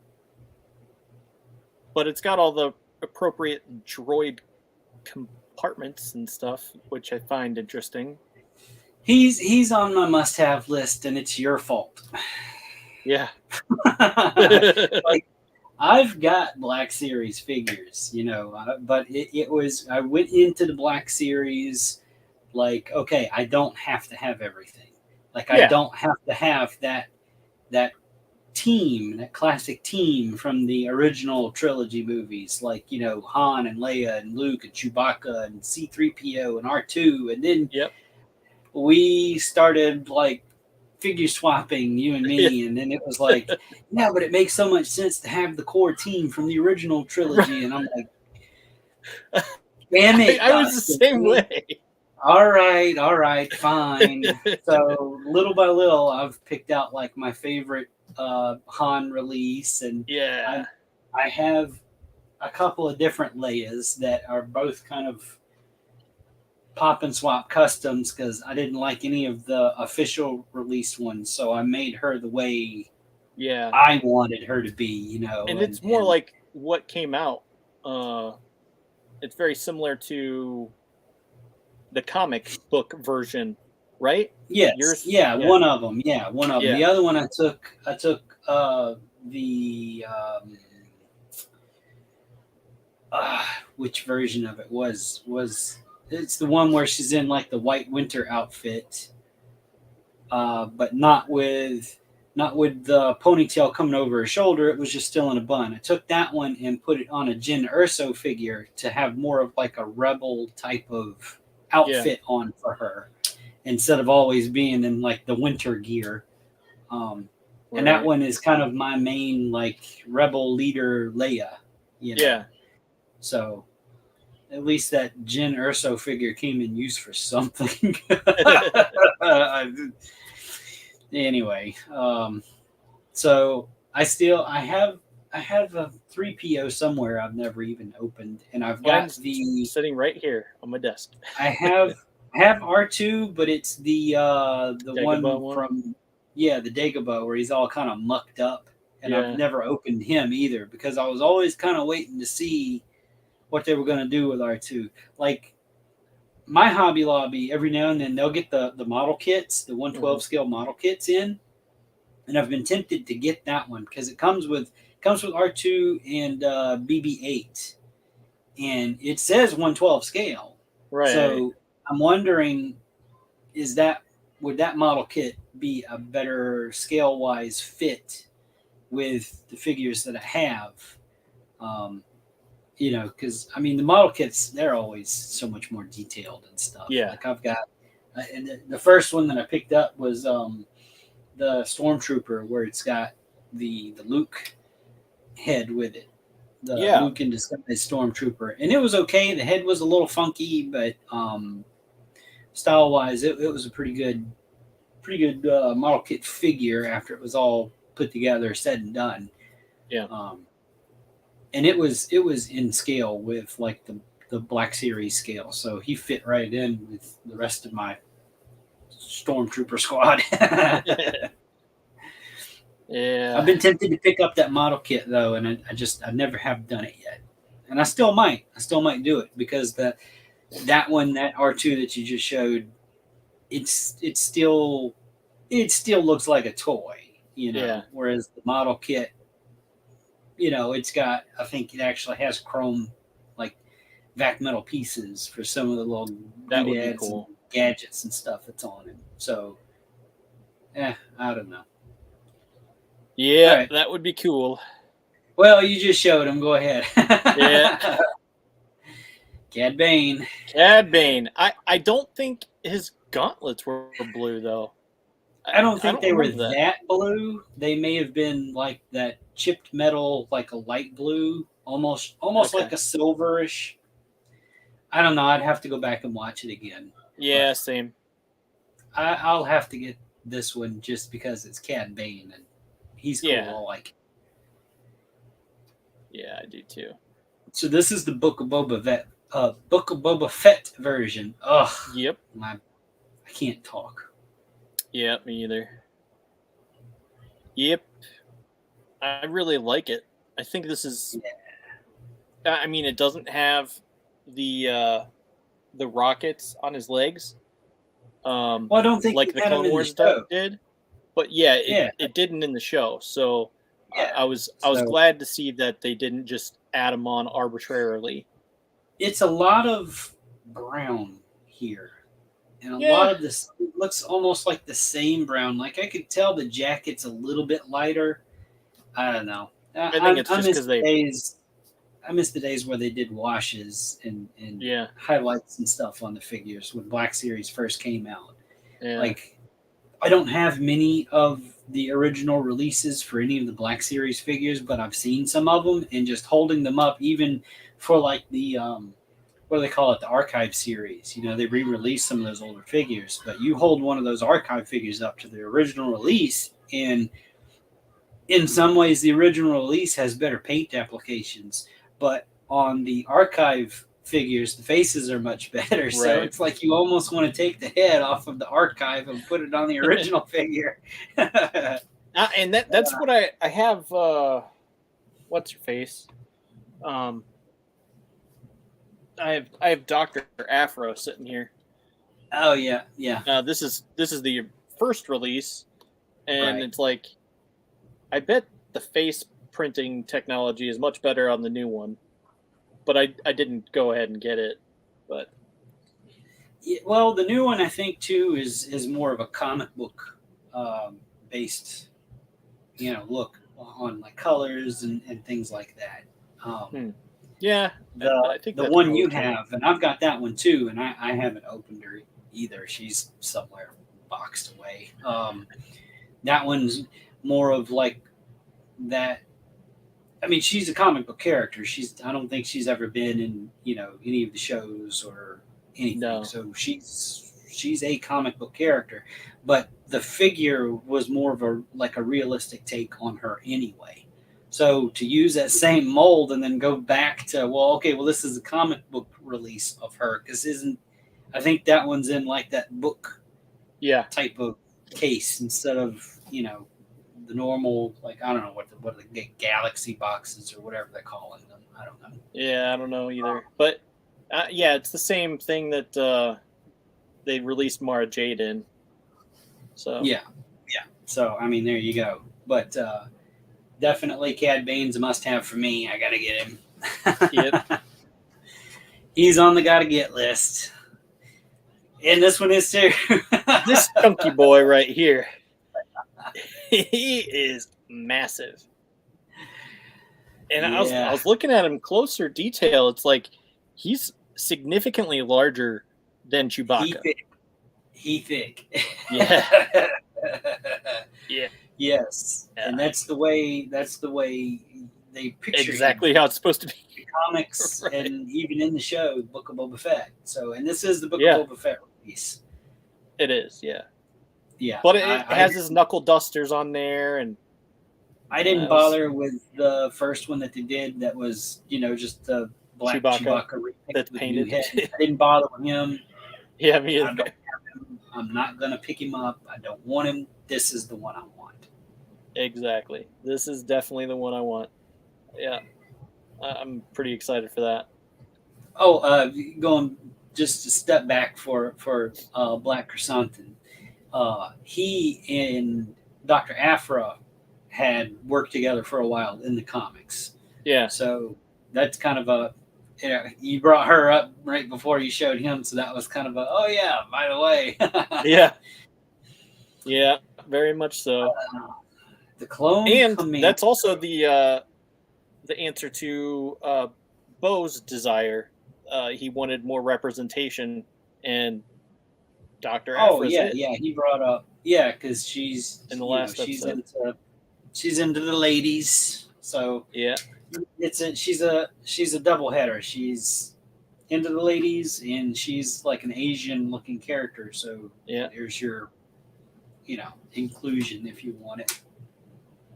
But it's got all the appropriate droid compartments and stuff, which I find interesting. He's on my must-have list, and it's your fault. Yeah. Like, I've got Black Series figures, but it was, I went into the Black Series like, okay, I don't have to have everything. Like, I don't have to have that team, that classic team from the original trilogy movies, like, Han and Leia and Luke and Chewbacca and C-3PO and R2. And then we started, like, figure swapping, you and me, and then it was like, yeah, but it makes so much sense to have the core team from the original trilogy. And I'm like, damn it, I was the same way. All right, fine. So little by little, I've picked out like my favorite Han release, and I have a couple of different Leias that are both kind of pop and swap customs, because I didn't like any of the official release ones, so I made her the way I wanted her to be, And it's more like what came out. It's very similar to the comic book version, right? Yes. One of them. Yeah, one of them. The other one I took which version of it was it's the one where she's in like the white winter outfit, but not with the ponytail coming over her shoulder. It was just still in a bun. I took that one and put it on a Jyn Erso figure to have more of like a rebel type of outfit on for her, instead of always being in like the winter gear. And that one is kind of my main like rebel leader Leia. So at least that Jyn Erso figure came in use for something. Anyway, so I have a 3PO somewhere I've never even opened, and I've got sitting right here on my desk. I have R2, but it's the one from the Dagobah, where he's all kind of mucked up, and I've never opened him either, because I was always kind of waiting to see what they were going to do with R2. Like, my Hobby Lobby, every now and then they'll get the model kits, the 112 scale model kits in, and I've been tempted to get that one because it comes with R2 and BB-8, and it says 112 scale. Right. So I'm wondering, would that model kit be a better scale wise fit with the figures that I have? Because I mean, the model kits, they're always so much more detailed and stuff. Yeah. Like I've got, and the first one that I picked up was the Stormtrooper, where it's got the Luke head with it. The Luke in disguise Stormtrooper, and it was okay. The head was a little funky, but style wise, it was a pretty good model kit figure after it was all put together, said and done. Yeah. And it was in scale with like the Black Series scale, so he fit right in with the rest of my Stormtrooper squad. Yeah. I've been tempted to pick up that model kit though, and I never have done it yet, and I still might do it because that R2 that you just showed, it still looks like a toy, Yeah. Whereas the model kit, it's got, I think it actually has chrome, like vac metal pieces for some of the little That would be doodads cool. and gadgets and stuff that's on it. So, I don't know. Yeah, All right. that would be cool. Well, you just showed him. Go ahead. Yeah. Cad Bane. Cad Bane. I don't think his gauntlets were blue though. I don't think they were remember that blue. They may have been like that chipped metal, like a light blue, almost Okay. like a silverish. I don't know. I'd have to go back and watch it again. Yeah, same. I'll have to get this one just because it's Cad Bane and he's cool. Yeah. I like it. Yeah, I do too. So this is the Book of Boba Fett version. Ugh. Yep. I can't talk. Yeah, me either. Yep. I really like it. I think this is. Yeah. I mean, it doesn't have the rockets on his legs. Well, I don't think like the had Clone him in Wars the show. stuff did, but yeah, it didn't in the show. So Yeah. I was glad to see that they didn't just add him on arbitrarily. It's a lot of brown here, and a Yeah. lot of this looks almost like the same brown. Like I could tell the jacket's a little bit lighter. I don't know. I think it's just because I miss the days where they did washes and Yeah. highlights and stuff on the figures when Black Series first came out. Yeah. Like, I don't have many of the original releases for any of the Black Series figures, but I've seen some of them, and just holding them up, even for like the what do they call it, the archive series. They re-released some of those older figures, but you hold one of those archive figures up to the original release, and in some ways, the original release has better paint applications, but on the archive figures, the faces are much better. So Right. it's like you almost want to take the head off of the archive and put it on the original figure. And that's what I have. What's your face? I have Dr. Afro sitting here. Oh yeah. This is the first release, and Right. it's like, I bet the face printing technology is much better on the new one, but I didn't go ahead and get it. But Yeah, well, the new one I think too is more of a comic book based, look on like colors and things like that. yeah, I think The that's one you probably true. have, and I've got that one too, and I haven't opened her either. She's somewhere boxed away. That one's more of like that. I mean, she's a comic book character. I don't think she's ever been in any of the shows or anything. No. So she's a comic book character, but the figure was more of a realistic take on her anyway. So to use that same mold and then go back to this is a comic book release of her, because I think that one's in like that book type of case instead of the normal, like, I don't know what the galaxy boxes or whatever they're calling them. I don't know. Yeah, I don't know either. But it's the same thing that they released Mara Jade in. So Yeah. So I mean, there you go. But definitely Cad Bane's a must-have for me. I gotta get him. Yep. He's on the gotta get list, and this one is too. This chunky boy right here, he is massive. And I was looking at him closer detail. It's like he's significantly larger than Chewbacca. He thick. Yeah. Yeah. Yes. Yeah. And that's the way they picture Exactly how it's supposed to be. in comics, Right. and even in the show, Book of Boba Fett. So, and this is the Book Yeah. of Boba Fett release. It is, yeah. Yeah, But it has his knuckle dusters on there, and I didn't bother with the first one that they did. That was, just the black Chewbacca that's with painted. new head. I didn't bother with him. Yeah, me I either. don't have him. I'm not gonna pick him up. I don't want him. This is the one I want. Exactly. This is definitely the one I want. Yeah, I'm pretty excited for that. Oh, going just a step back for Black Chrysanthemum. He and Dr. Aphra had worked together for a while in the comics. Yeah. So that's kind of a, you brought her up right before you showed him, so that was kind of a, oh yeah, by the way. Yeah. Yeah, very much so. The clone and Commando. That's also the answer to Bo's desire. He wanted more representation, and Dr. Aphra's yeah, it. yeah. He brought up, yeah, because she's in the last episode. She's into the ladies, so Yeah, she's a double header. She's into the ladies, and she's like an Asian looking character. So yeah, there's your, inclusion if you want it.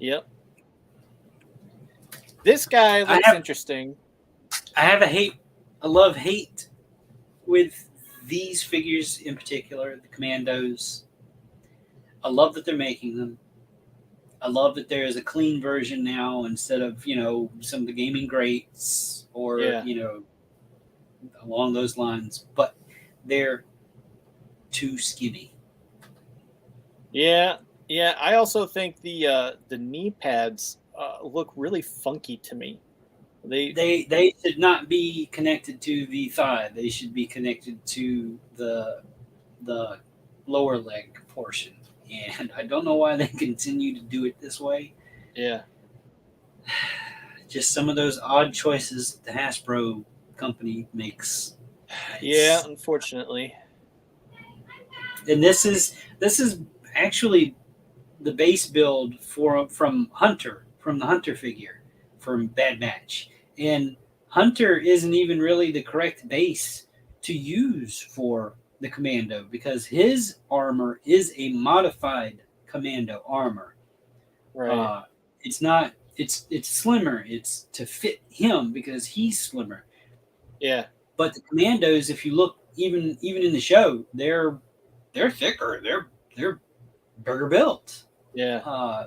yep. This guy looks interesting. I have a love-hate with these figures in particular, the Commandos. I love that they're making them. I love that there is a clean version now instead of, some of the gaming greats or, along those lines. But they're too skinny. Yeah, yeah. I also think the knee pads look really funky to me. They should not be connected to the thigh. They should be connected to the lower leg portion. And I don't know why they continue to do it this way. Yeah. Just some of those odd choices the Hasbro company makes. Yeah, unfortunately. And this is actually the base build from the Hunter figure from Bad Batch. And Hunter isn't even really the correct base to use for the Commando because his armor is a modified Commando armor. Right. It's not. It's slimmer. It's to fit him because he's slimmer. Yeah. But the Commandos, if you look even in the show, they're thicker. They're burger built. Yeah.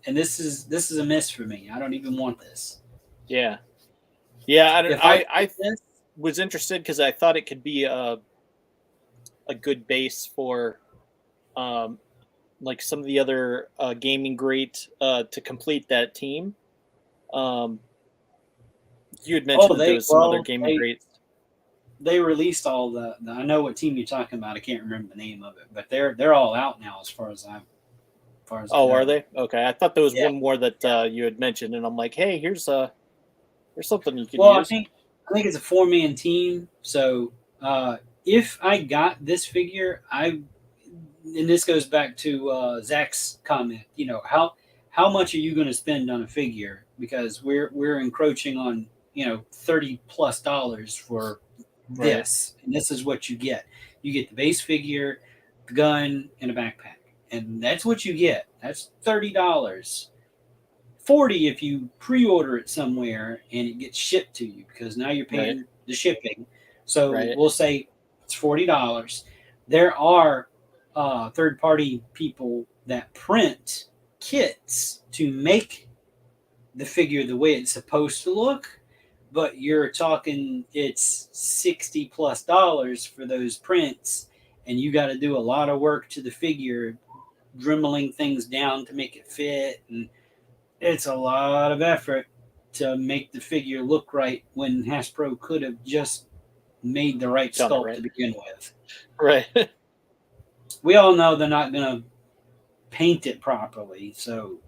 And this is a miss for me. I don't even want this. Yeah. Yeah. I was interested because I thought it could be a good base for like some of the other gaming great to complete that team. You had mentioned there was some other gaming greats. They released all the I know what team you're talking about. I can't remember the name of it, but they're all out now as far as I know. Are they? Okay, I thought there was one more that you had mentioned, and I'm like, hey, here's something you can use. I think it's a 4-man team. So if I got this figure, and this goes back to Zach's comment. How much are you going to spend on a figure? Because we're encroaching on $30+ for this, and this is what you get. You get the base figure, the gun, and a backpack, and that's what you get. That's $30, $40 if you pre-order it somewhere and it gets shipped to you because now you're paying the shipping. So we'll say it's $40. There are third-party people that print kits to make the figure the way it's supposed to look. But you're talking it's $60+ for those prints, and you got to do a lot of work to the figure, dremeling things down to make it fit, and it's a lot of effort to make the figure look right when Hasbro could have just made the right sculpt to begin with. Right. We all know they're not going to paint it properly, so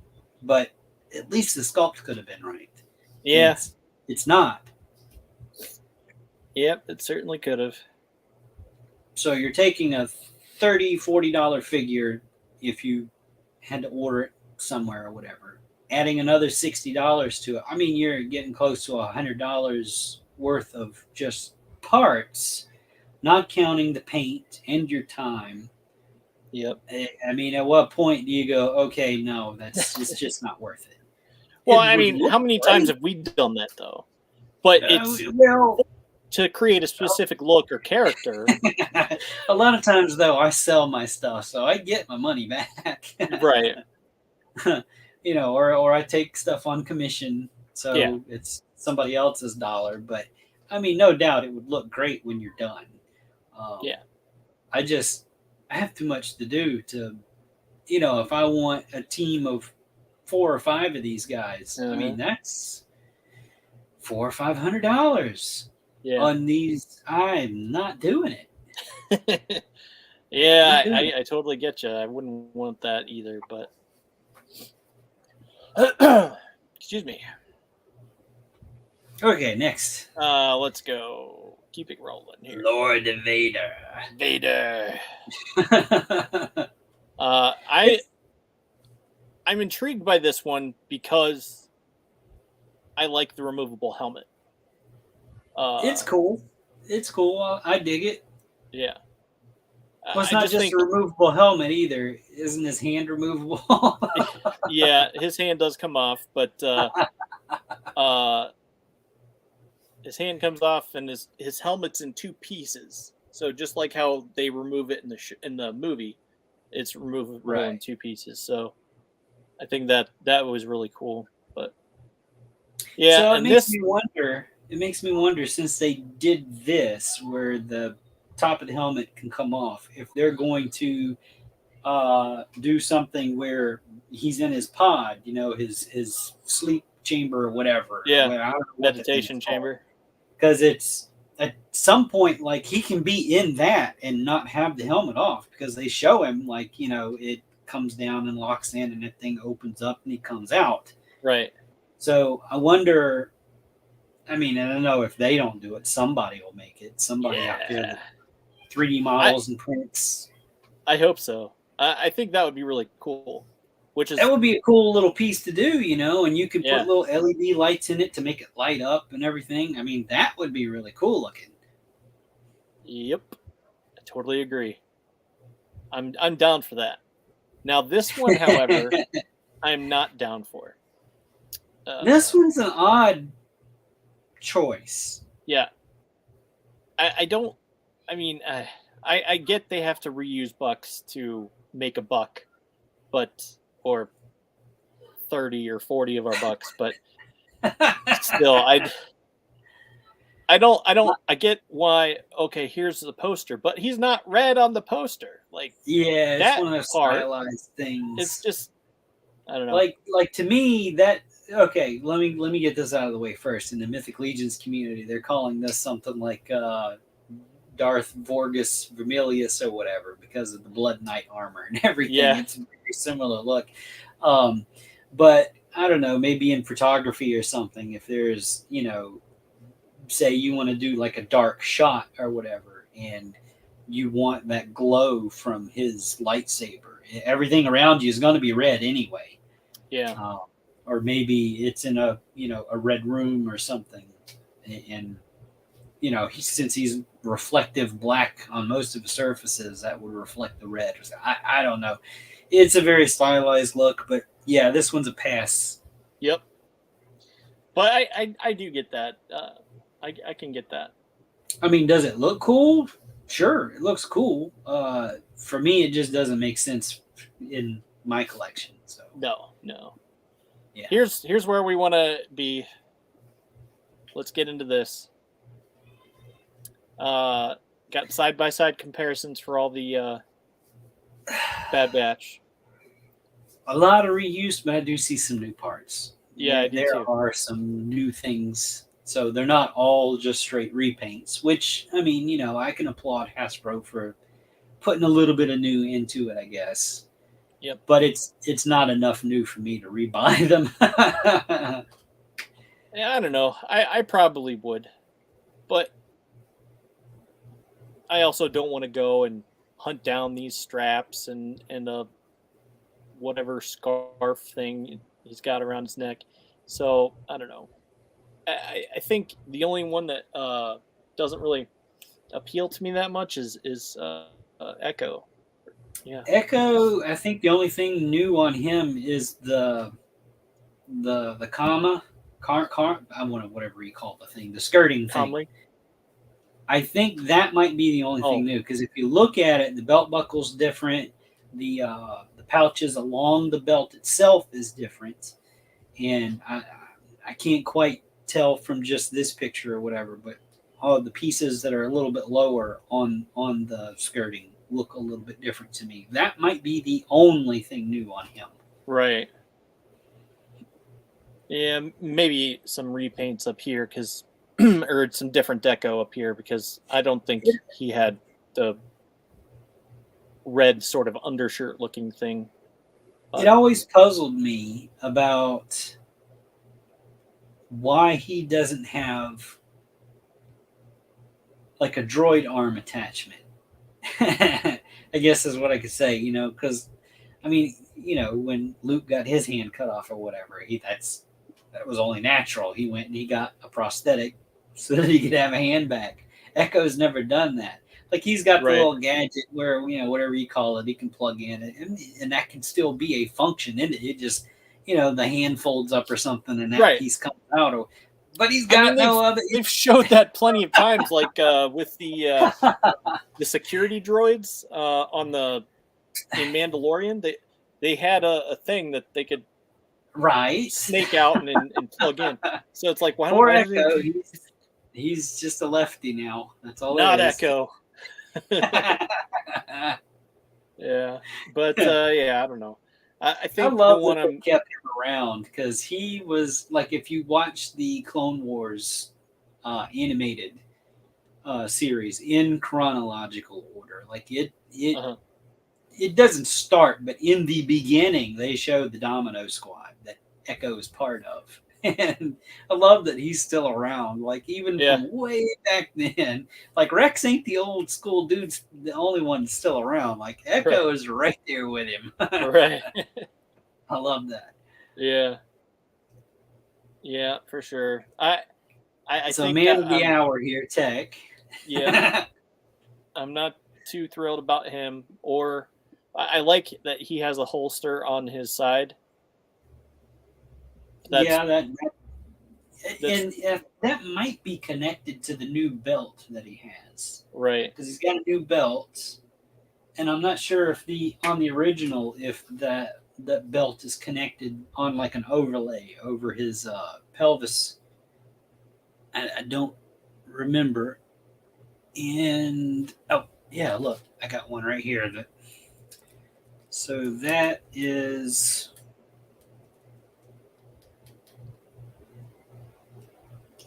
but at least the sculpt could have been right. Yeah. It's not. Yep, it certainly could have. So you're taking a $30, $40 figure if you had to order it somewhere or whatever. Adding another $60 to it. I mean, you're getting close to $100 worth of just parts, not counting the paint and your time. Yep. I mean, at what point do you go, okay, no, it's just not worth it? Well, It I would mean, look how many great. times have we done that though? But it's Well, to create a specific look or character. a lot of times though, I sell my stuff, so I get my money back. Right. You know, or I take stuff on commission, so Yeah. it's somebody else's dollar. But I mean, no doubt it would look great when you're done. Yeah. I have too much to do to, you know, if I want a team of 4 or 5 of these guys, I mean, that's $400 or $500 Yeah. on these. I'm not doing it. Yeah, Not doing it. I totally get you. I wouldn't want that either, but excuse me. Okay, next. Let's go. Keep it rolling here. Lord Vader. Vader. I'm intrigued by this one because I like the removable helmet. It's cool. It's cool. I dig it. Yeah. Well, it's not just a removable helmet either. Isn't his hand removable? Yeah, his hand does come off, but his hand comes off, and his helmet's in 2 pieces. So just like how they remove it in the movie, it's removable in 2 pieces. So I think that was really cool. But yeah, so and it makes me wonder since they did this where the top of the helmet can come off, if they're going to do something where he's in his pod, you know, his sleep chamber or whatever. Yeah, I don't know meditation chamber. Because it's at some point like he can be in that and not have the helmet off because they show him like, you know, it comes down and locks in and that thing opens up and he comes out. Right. So I wonder. I mean, I don't know if they don't do it. Somebody will make it. Somebody out there, 3D models and prints. I hope so. I think that would be really cool. That would be a cool little piece to do, you know. And you could Yeah. put little LED lights in it to make it light up and everything. I mean, that would be really cool looking. Yep, I totally agree. I'm down for that. Now this one, however, I'm not down for. This one's an odd choice. Yeah. I don't. I mean, I get they have to reuse bucks to make a buck, or 30 or 40 of our bucks, but still, I get why. Okay, here's the poster, but he's not red on the poster. Like, yeah, that it's one of those part, stylized things. It's just, I don't know. Like to me that. Okay, let me get this out of the way first. In the Mythic Legions community, they're calling this something like Darth Vorgus Vermilius or whatever because of the Blood Knight armor and everything. Yeah. It's a very similar look. But I don't know, maybe in photography or something, if there's, you know, say you want to do like a dark shot or whatever, and you want that glow from his lightsaber, everything around you is going to be red anyway. Yeah. Or maybe it's in a, you know, a red room or something, and you know, since he's reflective black on most of the surfaces, that would reflect the red. I don't know. It's a very stylized look, but yeah, this one's a pass. Yep. But I do get that. I can get that. I mean, does it look cool? Sure, it looks cool. For me, it just doesn't make sense in my collection. So No. Yeah. Here's where we want to be. Let's get into this. Got side-by-side comparisons for all the Bad Batch. A lot of reuse, but I do see some new parts. Yeah, I do there too. are some new things. So they're not all just straight repaints, which, I mean, you know, I can applaud Hasbro for putting a little bit of new into it, I guess. Yep. But it's not enough new for me to rebuy them. Yeah, I don't know. I probably would. But I also don't want to go and hunt down these straps and whatever scarf thing he's got around his neck. So I don't know. I think the only one that doesn't really appeal to me that much is Echo. Yeah. Echo, I think the only thing new on him is the comma, I want to whatever you call the thing, the skirting thing. Comlink. I think that might be the only thing new, because if you look at it, the belt buckle's different, the pouches along the belt itself is different, and I can't quite tell from just this picture or whatever, but all the pieces that are a little bit lower on the skirting look a little bit different to me. That might be the only thing new on him. Right. Yeah, maybe some repaints up here because, or some different deco up here because I don't think he had the red sort of undershirt looking thing. It always puzzled me about why he doesn't have like a droid arm attachment. I guess is what I could say, because I mean, when Luke got his hand cut off or whatever, that was only natural. He went and he got a prosthetic so that he could have a hand back. Echo's never done that. Like he's got the little gadget where whatever you call it, he can plug in it, and that can still be a function in it. It just the hand folds up or something, and that piece comes out. But he's got no other. They've showed that plenty of times, like with the security droids in Mandalorian. They had a thing that they could snake out and plug in. So it's like, why don't Echo? He's just a lefty now. That's all. Not Echo. Yeah, but I don't know. I think I love the one that they kept him around because he was like, if you watch the Clone Wars animated series in chronological order, like it doesn't start, but in the beginning they showed the Domino Squad that Echo is part of. And I love that he's still around, like even from way back then. Like Rex ain't the old school dude's the only one still around. Like Echo is right there with him. Right. I love that. Yeah, for sure. I so think man of the hour here, Tech. Yeah, I'm not too thrilled about him. Or I like that he has a holster on his side. That might be connected to the new belt that he has, right? Because he's got a new belt, and I'm not sure if on the original if that belt is connected on like an overlay over his pelvis. I don't remember. And look, I got one right here. So that is.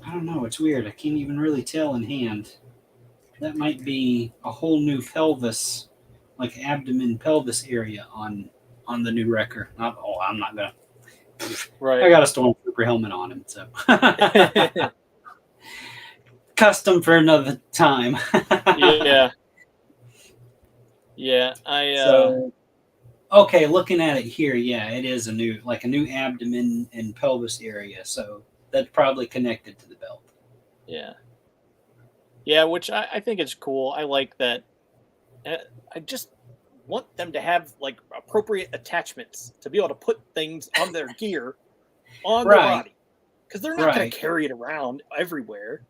I don't know. It's weird. I can't even really tell in hand. That might be a whole new pelvis, like abdomen pelvis area on the new Wrecker. I'm not gonna. Right. I got a Stormtrooper helmet on him, so custom for another time. Yeah. So, okay, looking at it here, it is a new abdomen and pelvis area. So. That's probably connected to the belt. Yeah, which I think is cool. I like that. I just want them to have like appropriate attachments to be able to put things on their gear on their body, because they're not going to carry it around everywhere.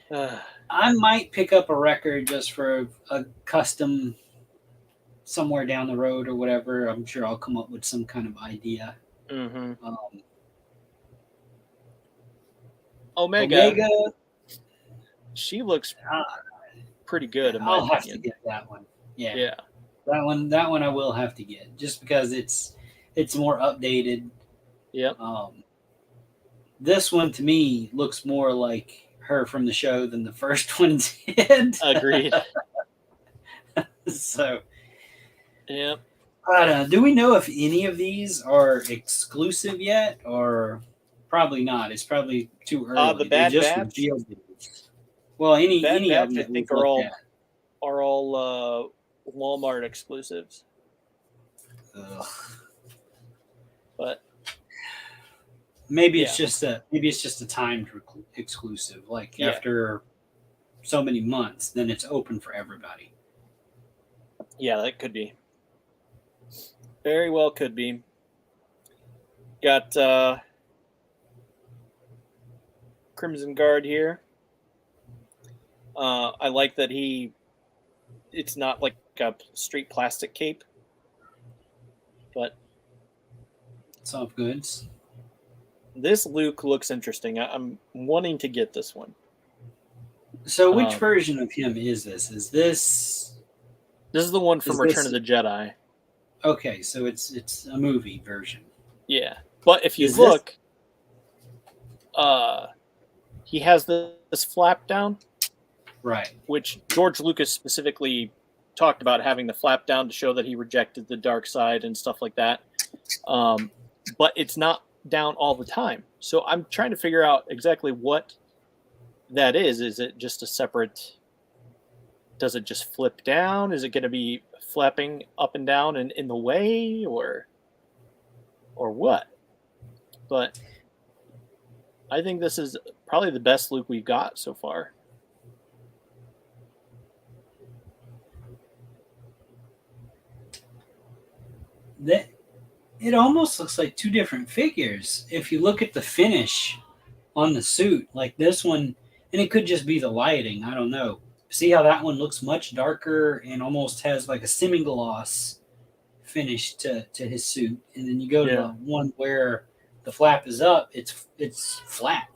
I might pick up a record just for a custom somewhere down the road or whatever. I'm sure I'll come up with some kind of idea. Mm-hmm. Omega, she looks pretty good. I'll have to get that one. Yeah. That one I will have to get just because it's more updated. Yep. This one to me looks more like her from the show than the first one did. Agreed. So. Yep. Do we know if any of these are exclusive yet, or? Probably not. It's probably too early. The Bad Batch. Well, any Bad of Batch, them I think are all Walmart exclusives. Ugh. But maybe it's just a timed exclusive. Like after so many months, then it's open for everybody. Yeah, that could be. Very well could be. Got Crimson Guard here. I like that it's not like a straight plastic cape, but Soft goods. this Luke looks interesting. I'm wanting to get this one. So which version of him is this? Is this the one from Return of the Jedi. Okay, so it's a movie version. Yeah. But if you look, he has this flap down. Right. Which George Lucas specifically talked about, having the flap down to show that he rejected the dark side and stuff like that. But it's not down all the time. So I'm trying to figure out exactly what that is. Is it just a separate... Does it just flip down? Is it going to be flapping up and down and in the way? Or what? But I think this is probably the best Luke we've got so far. It almost looks like two different figures. If you look at the finish on the suit, like this one, and it could just be the lighting, I don't know. See how that one looks much darker and almost has like a semi-gloss finish to his suit. And then you go to the one where the flap is up, it's flat.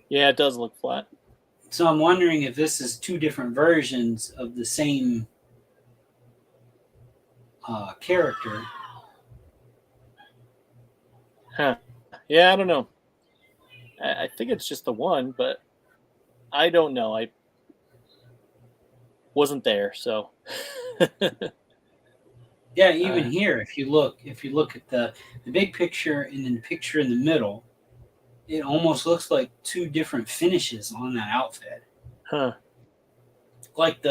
Yeah, it does look flat. So I'm wondering if this is two different versions of the same character. Huh. Yeah, I don't know. I think it's just the one, but I don't know. I wasn't there, so. Yeah, even here, if you look at the big picture and then the picture in the middle, it almost looks like two different finishes on that outfit. Huh. Like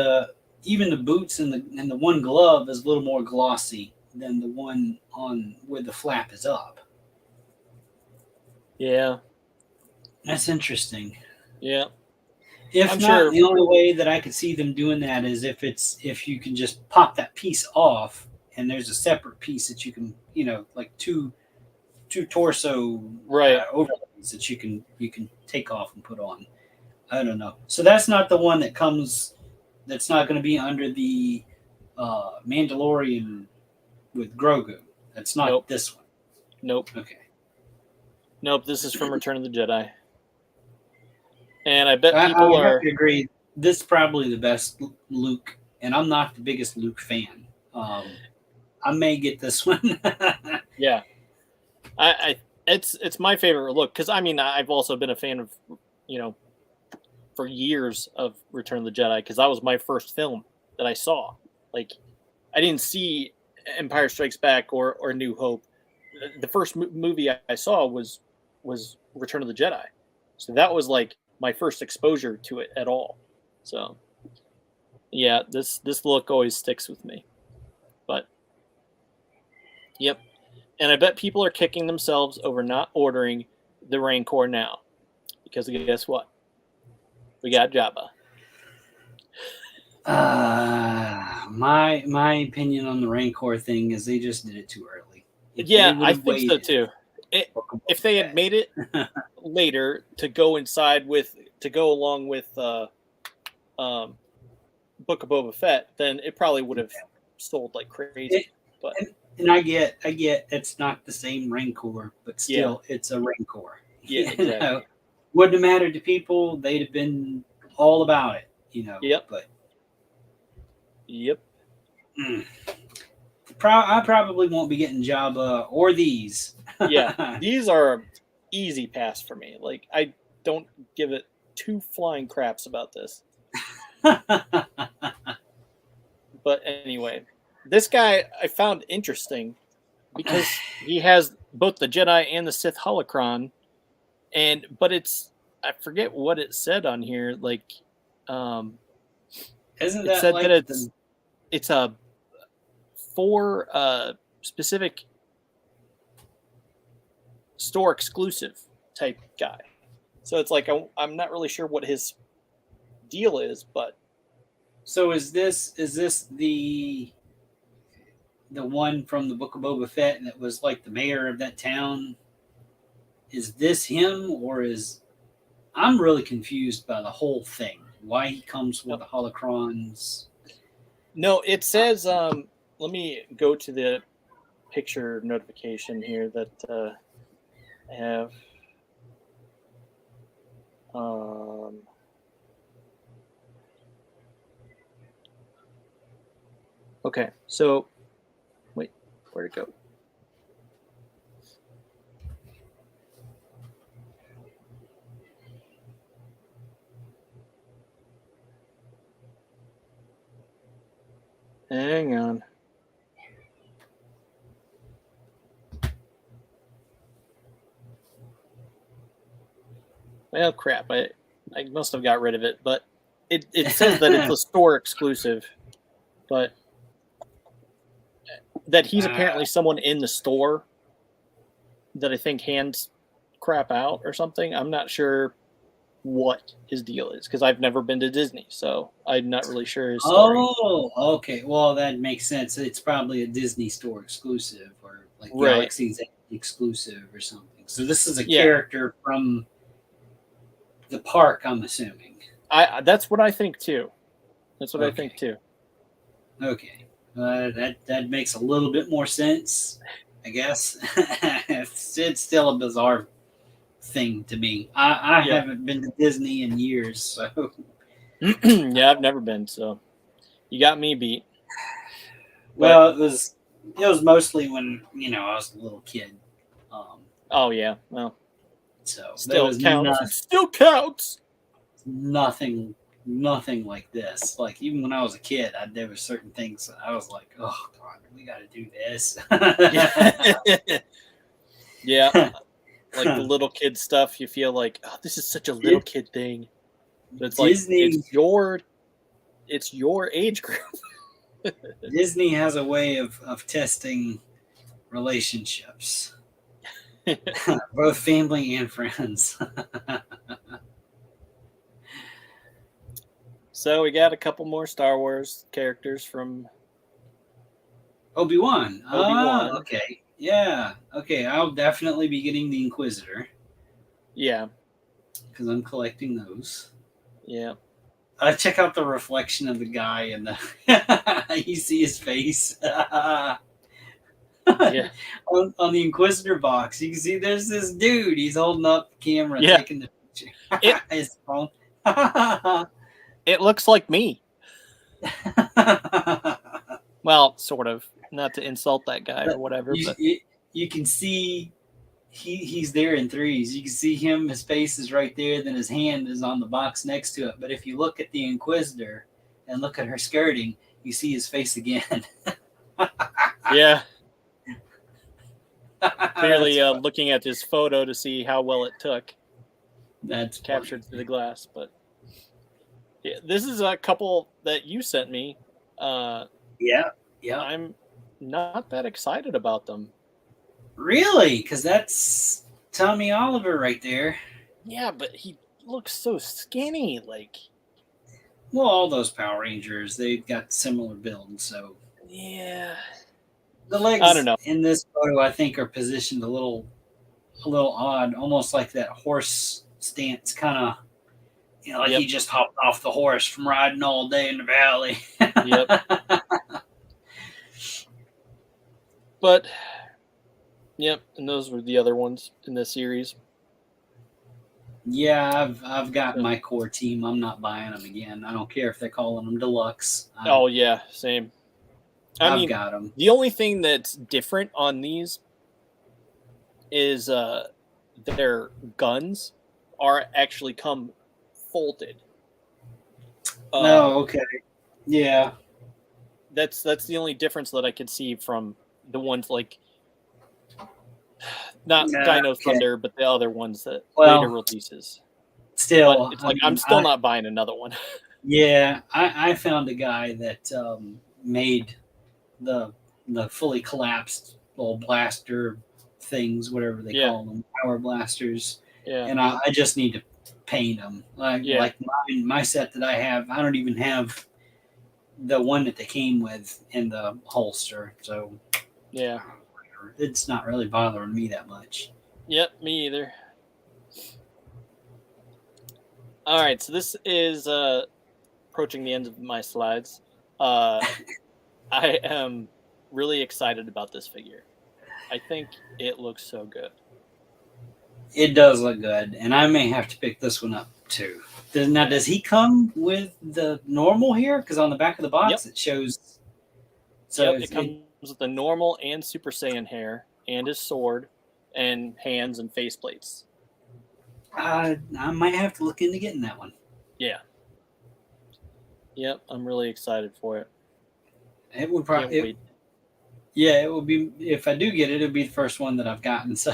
even the boots and the one glove is a little more glossy than the one on where the flap is up. Yeah. That's interesting. Yeah. If I'm not, sure. The only way that I could see them doing that is if you can just pop that piece off and there's a separate piece that you can, like two torso overlays that you can take off and put on. I don't know. So that's not the one that comes. That's not going to be under the Mandalorian with Grogu. That's not this one. Nope. Okay. Nope. This is from Return of the Jedi. And I bet people I have to agree. This is probably the best Luke, and I'm not the biggest Luke fan. I may get this one. Yeah. It's my favorite look because I've also been a fan of for years of Return of the Jedi because that was my first film that I saw. Like, I didn't see Empire Strikes Back or New Hope. The first movie I saw was Return of the Jedi, so that was like my first exposure to it at all. So, yeah, this look always sticks with me. But, yep. And I bet people are kicking themselves over not ordering the Rancor now. Because guess what? We got Jabba. My opinion on the Rancor thing is they just did it too early. I think so too. If they had made it later to go along with Book of Boba Fett, then it probably would have sold like crazy. And I get it's not the same Rancor, but still it's a Rancor. Yeah, exactly. Wouldn't have mattered to people. They'd have been all about it, Yep. But yep. I probably won't be getting Jabba or these. Yeah, these are easy pass for me. Like, I don't give it two flying craps about this. But anyway, this guy I found interesting because he has both the Jedi and the Sith holocron, but I forget what it said on here. Like, isn't it that said like that it's a for specific store exclusive type guy. So it's like I'm not really sure what his deal is, but so is this the the one from the Book of Boba Fett that was like the mayor of that town. Is this him, or is I'm really confused by the whole thing? Why he comes with the holocrons? No, it says. Let me go to the picture notification here that I have. Okay, so wait, where'd it go? Hang on. Well, crap. I must have got rid of it, but it says that it's a store exclusive, but that he's apparently someone in the store that I think hands crap out or something. I'm not sure what his deal is because I've never been to Disney, so I'm not really sure his story. Oh, okay. Well, that makes sense. It's probably a Disney store exclusive or like Right. Galaxy's exclusive or something. So this is a character from the park, I'm assuming. That's what I think too. That's what I think too. Okay. That makes a little bit more sense, I guess. It's still a bizarre thing to me. I haven't been to Disney in years, so yeah, I've never been, so you got me beat. Well, it was mostly when I was a little kid. Oh yeah, well, so still counts. Still counts. Nothing like this. Like even when I was a kid, there were certain things that I was like, "Oh God, we got to do this." Yeah, like the little kid stuff. You feel like, oh, this is such a little kid thing, but it's Disney, like it's your age group. Disney has a way of testing relationships, both family and friends. So we got a couple more Star Wars characters from Obi-Wan. Okay. Yeah. Okay. I'll definitely be getting the Inquisitor. Yeah. Because I'm collecting those. Yeah. Check out the reflection of the guy and the you see his face. Yeah. on the Inquisitor box, you can see there's this dude. He's holding up the camera, taking the picture. His phone. It looks like me. Well, sort of. Not to insult that guy or whatever. You can see he's there in threes. You can see him. His face is right there. Then his hand is on the box next to it. But if you look at the Inquisitor and look at her skirting, you see his face again. Yeah. Clearly looking at this photo to see how well it took. That's captured through the glass. But yeah, this is a couple that you sent me. Yeah. I'm not that excited about them. Really? Because that's Tommy Oliver right there. Yeah, but he looks so skinny. Like, well, all those Power Rangers, they've got similar builds. So yeah, the legs I don't know. in this photo, I think, are positioned a little odd, almost like that horse stance, kind of. Like he just hopped off the horse from riding all day in the valley. Yep. But, and those were the other ones in this series. Yeah, I've got my core team. I'm not buying them again. I don't care if they're calling them deluxe. Oh yeah, same. I've got them. The only thing that's different on these is their guns are actually come folded. Okay. Yeah. That's the only difference that I could see from the ones like not Dino Thunder, but the other ones that later releases. Still, but it's like I'm still not buying another one. Yeah, I found a guy that made the fully collapsed little blaster things, whatever they call them, power blasters. Yeah. And I just need to paint them. Like my set that I have, I don't even have the one that they came with in the holster. So Yeah. it's not really bothering me that much. Yep, me either. All right, so this is approaching the end of my slides. I am really excited about this figure. I think it looks so good. It does look good, and I may have to pick this one up too. Now, does he come with the normal here? Because on the back of the box it shows. So it comes with the normal and Super Saiyan hair, and his sword, and hands and faceplates. I might have to look into getting that one. Yeah. Yep, I'm really excited for it. It would probably. Yeah, it would be, if I do get it, it would be the first one that I've gotten. So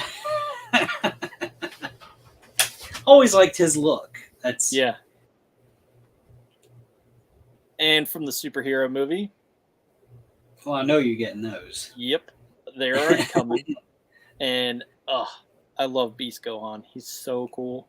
always liked his look. That's And from the superhero movie. Well, I know you're getting those. Yep, they're already coming. And I love Beast Gohan. He's so cool.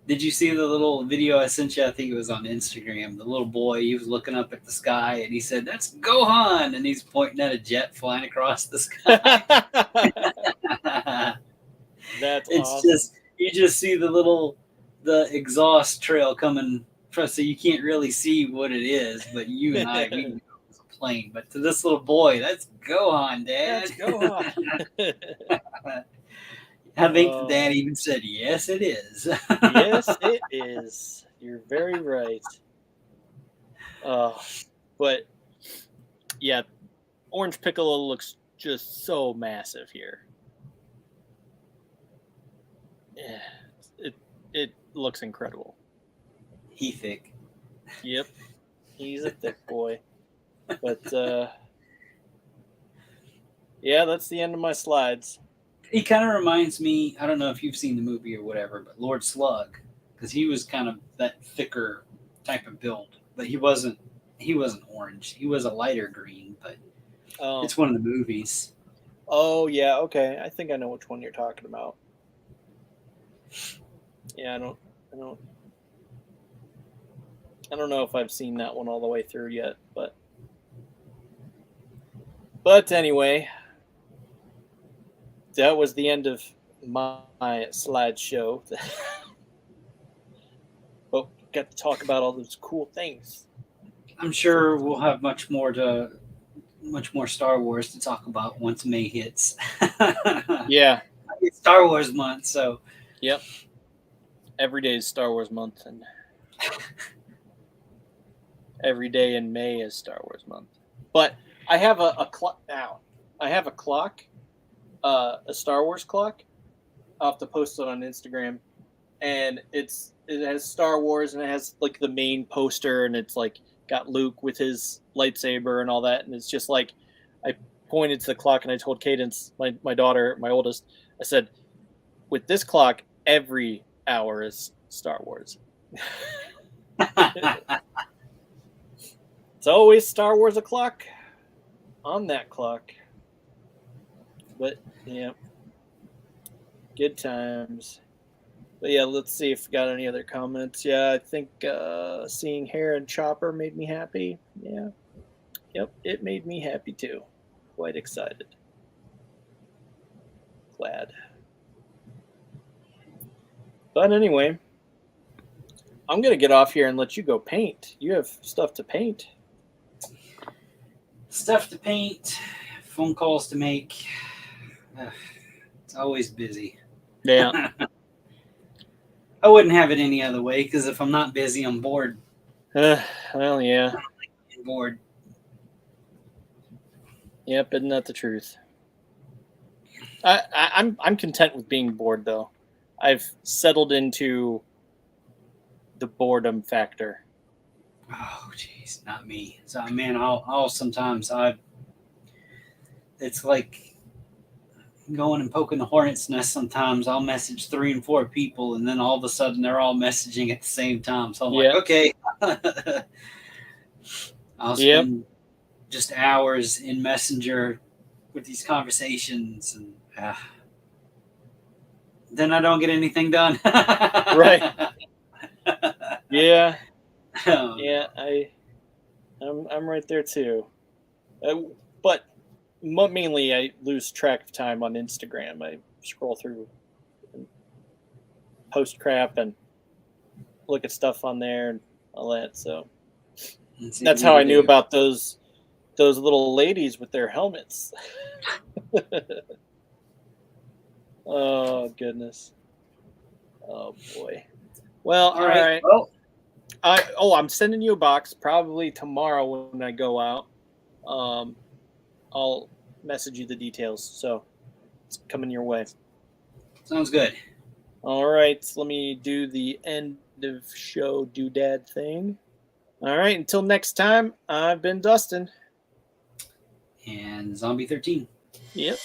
Did you see the little video I sent you? I think it was on Instagram. The little boy, he was looking up at the sky and he said, "That's Gohan," and he's pointing at a jet flying across the sky. That's it's awesome. Just you just see the exhaust trail coming, so you can't really see what it is. But you and I, we knew it was a plane. But to this little boy, that's Gohan, Dad. That's Gohan. I think the dad even said, "Yes, it is." Yes, it is. You're very right. But yeah, Orange Piccolo looks just so massive here. Yeah, it looks incredible. He thick. Yep, he's a thick boy. But yeah, that's the end of my slides. He kind of reminds me, I don't know if you've seen the movie or whatever, but Lord Slug, because he was kind of that thicker type of build, but he wasn't orange. He was a lighter green, but it's one of the movies. Oh yeah, okay. I think I know which one you're talking about. Yeah, I don't know if I've seen that one all the way through yet, but anyway, that was the end of my slideshow. But got to talk about all those cool things. I'm sure we'll have much more Star Wars to talk about once May hits. Yeah, it's Star Wars month, so yep. Every day is Star Wars month, and every day in May is Star Wars month. But I have a clock now. I have a clock. A Star Wars clock. I'll have to post it on Instagram, and it has Star Wars, and it has like the main poster, and it's like got Luke with his lightsaber and all that, and it's just like I pointed to the clock and I told Cadence, my daughter, my oldest, I said, with this clock, every hour is Star Wars. It's always Star Wars o'clock on that clock. But yeah, good times. But yeah, let's see if we got any other comments. Yeah, I think seeing Hera and Chopper made me happy. Yeah. Yep, it made me happy too. Quite excited. Glad. But anyway, I'm going to get off here and let you go paint. You have stuff to paint. Stuff to paint, phone calls to make. It's always busy. Yeah. I wouldn't have it any other way, because if I'm not busy, I'm bored. Well, yeah. I'm bored. Yep, isn't that the truth? I'm content with being bored, though. I've settled into the boredom factor. Oh, jeez, not me. So, man, I'll sometimes it's like going and poking the hornet's nest. Sometimes I'll message 3 and 4 people, and then all of a sudden they're all messaging at the same time. So I'm like, okay. I'll spend just hours in Messenger with these conversations, and then I don't get anything done. Right. Yeah, Oh, yeah, I'm right there too. But mainly, I lose track of time on Instagram. I scroll through and post crap and look at stuff on there and all that. So that's how I knew about those little ladies with their helmets. Oh goodness. Oh boy. Well, all right. Well, I'm sending you a box probably tomorrow when I go out. I'll message you the details. So it's coming your way. sounds good. All right. Let me do the end of show doodad thing. All right. Until next time, I've been Dustin. And Zombie 13. Yep.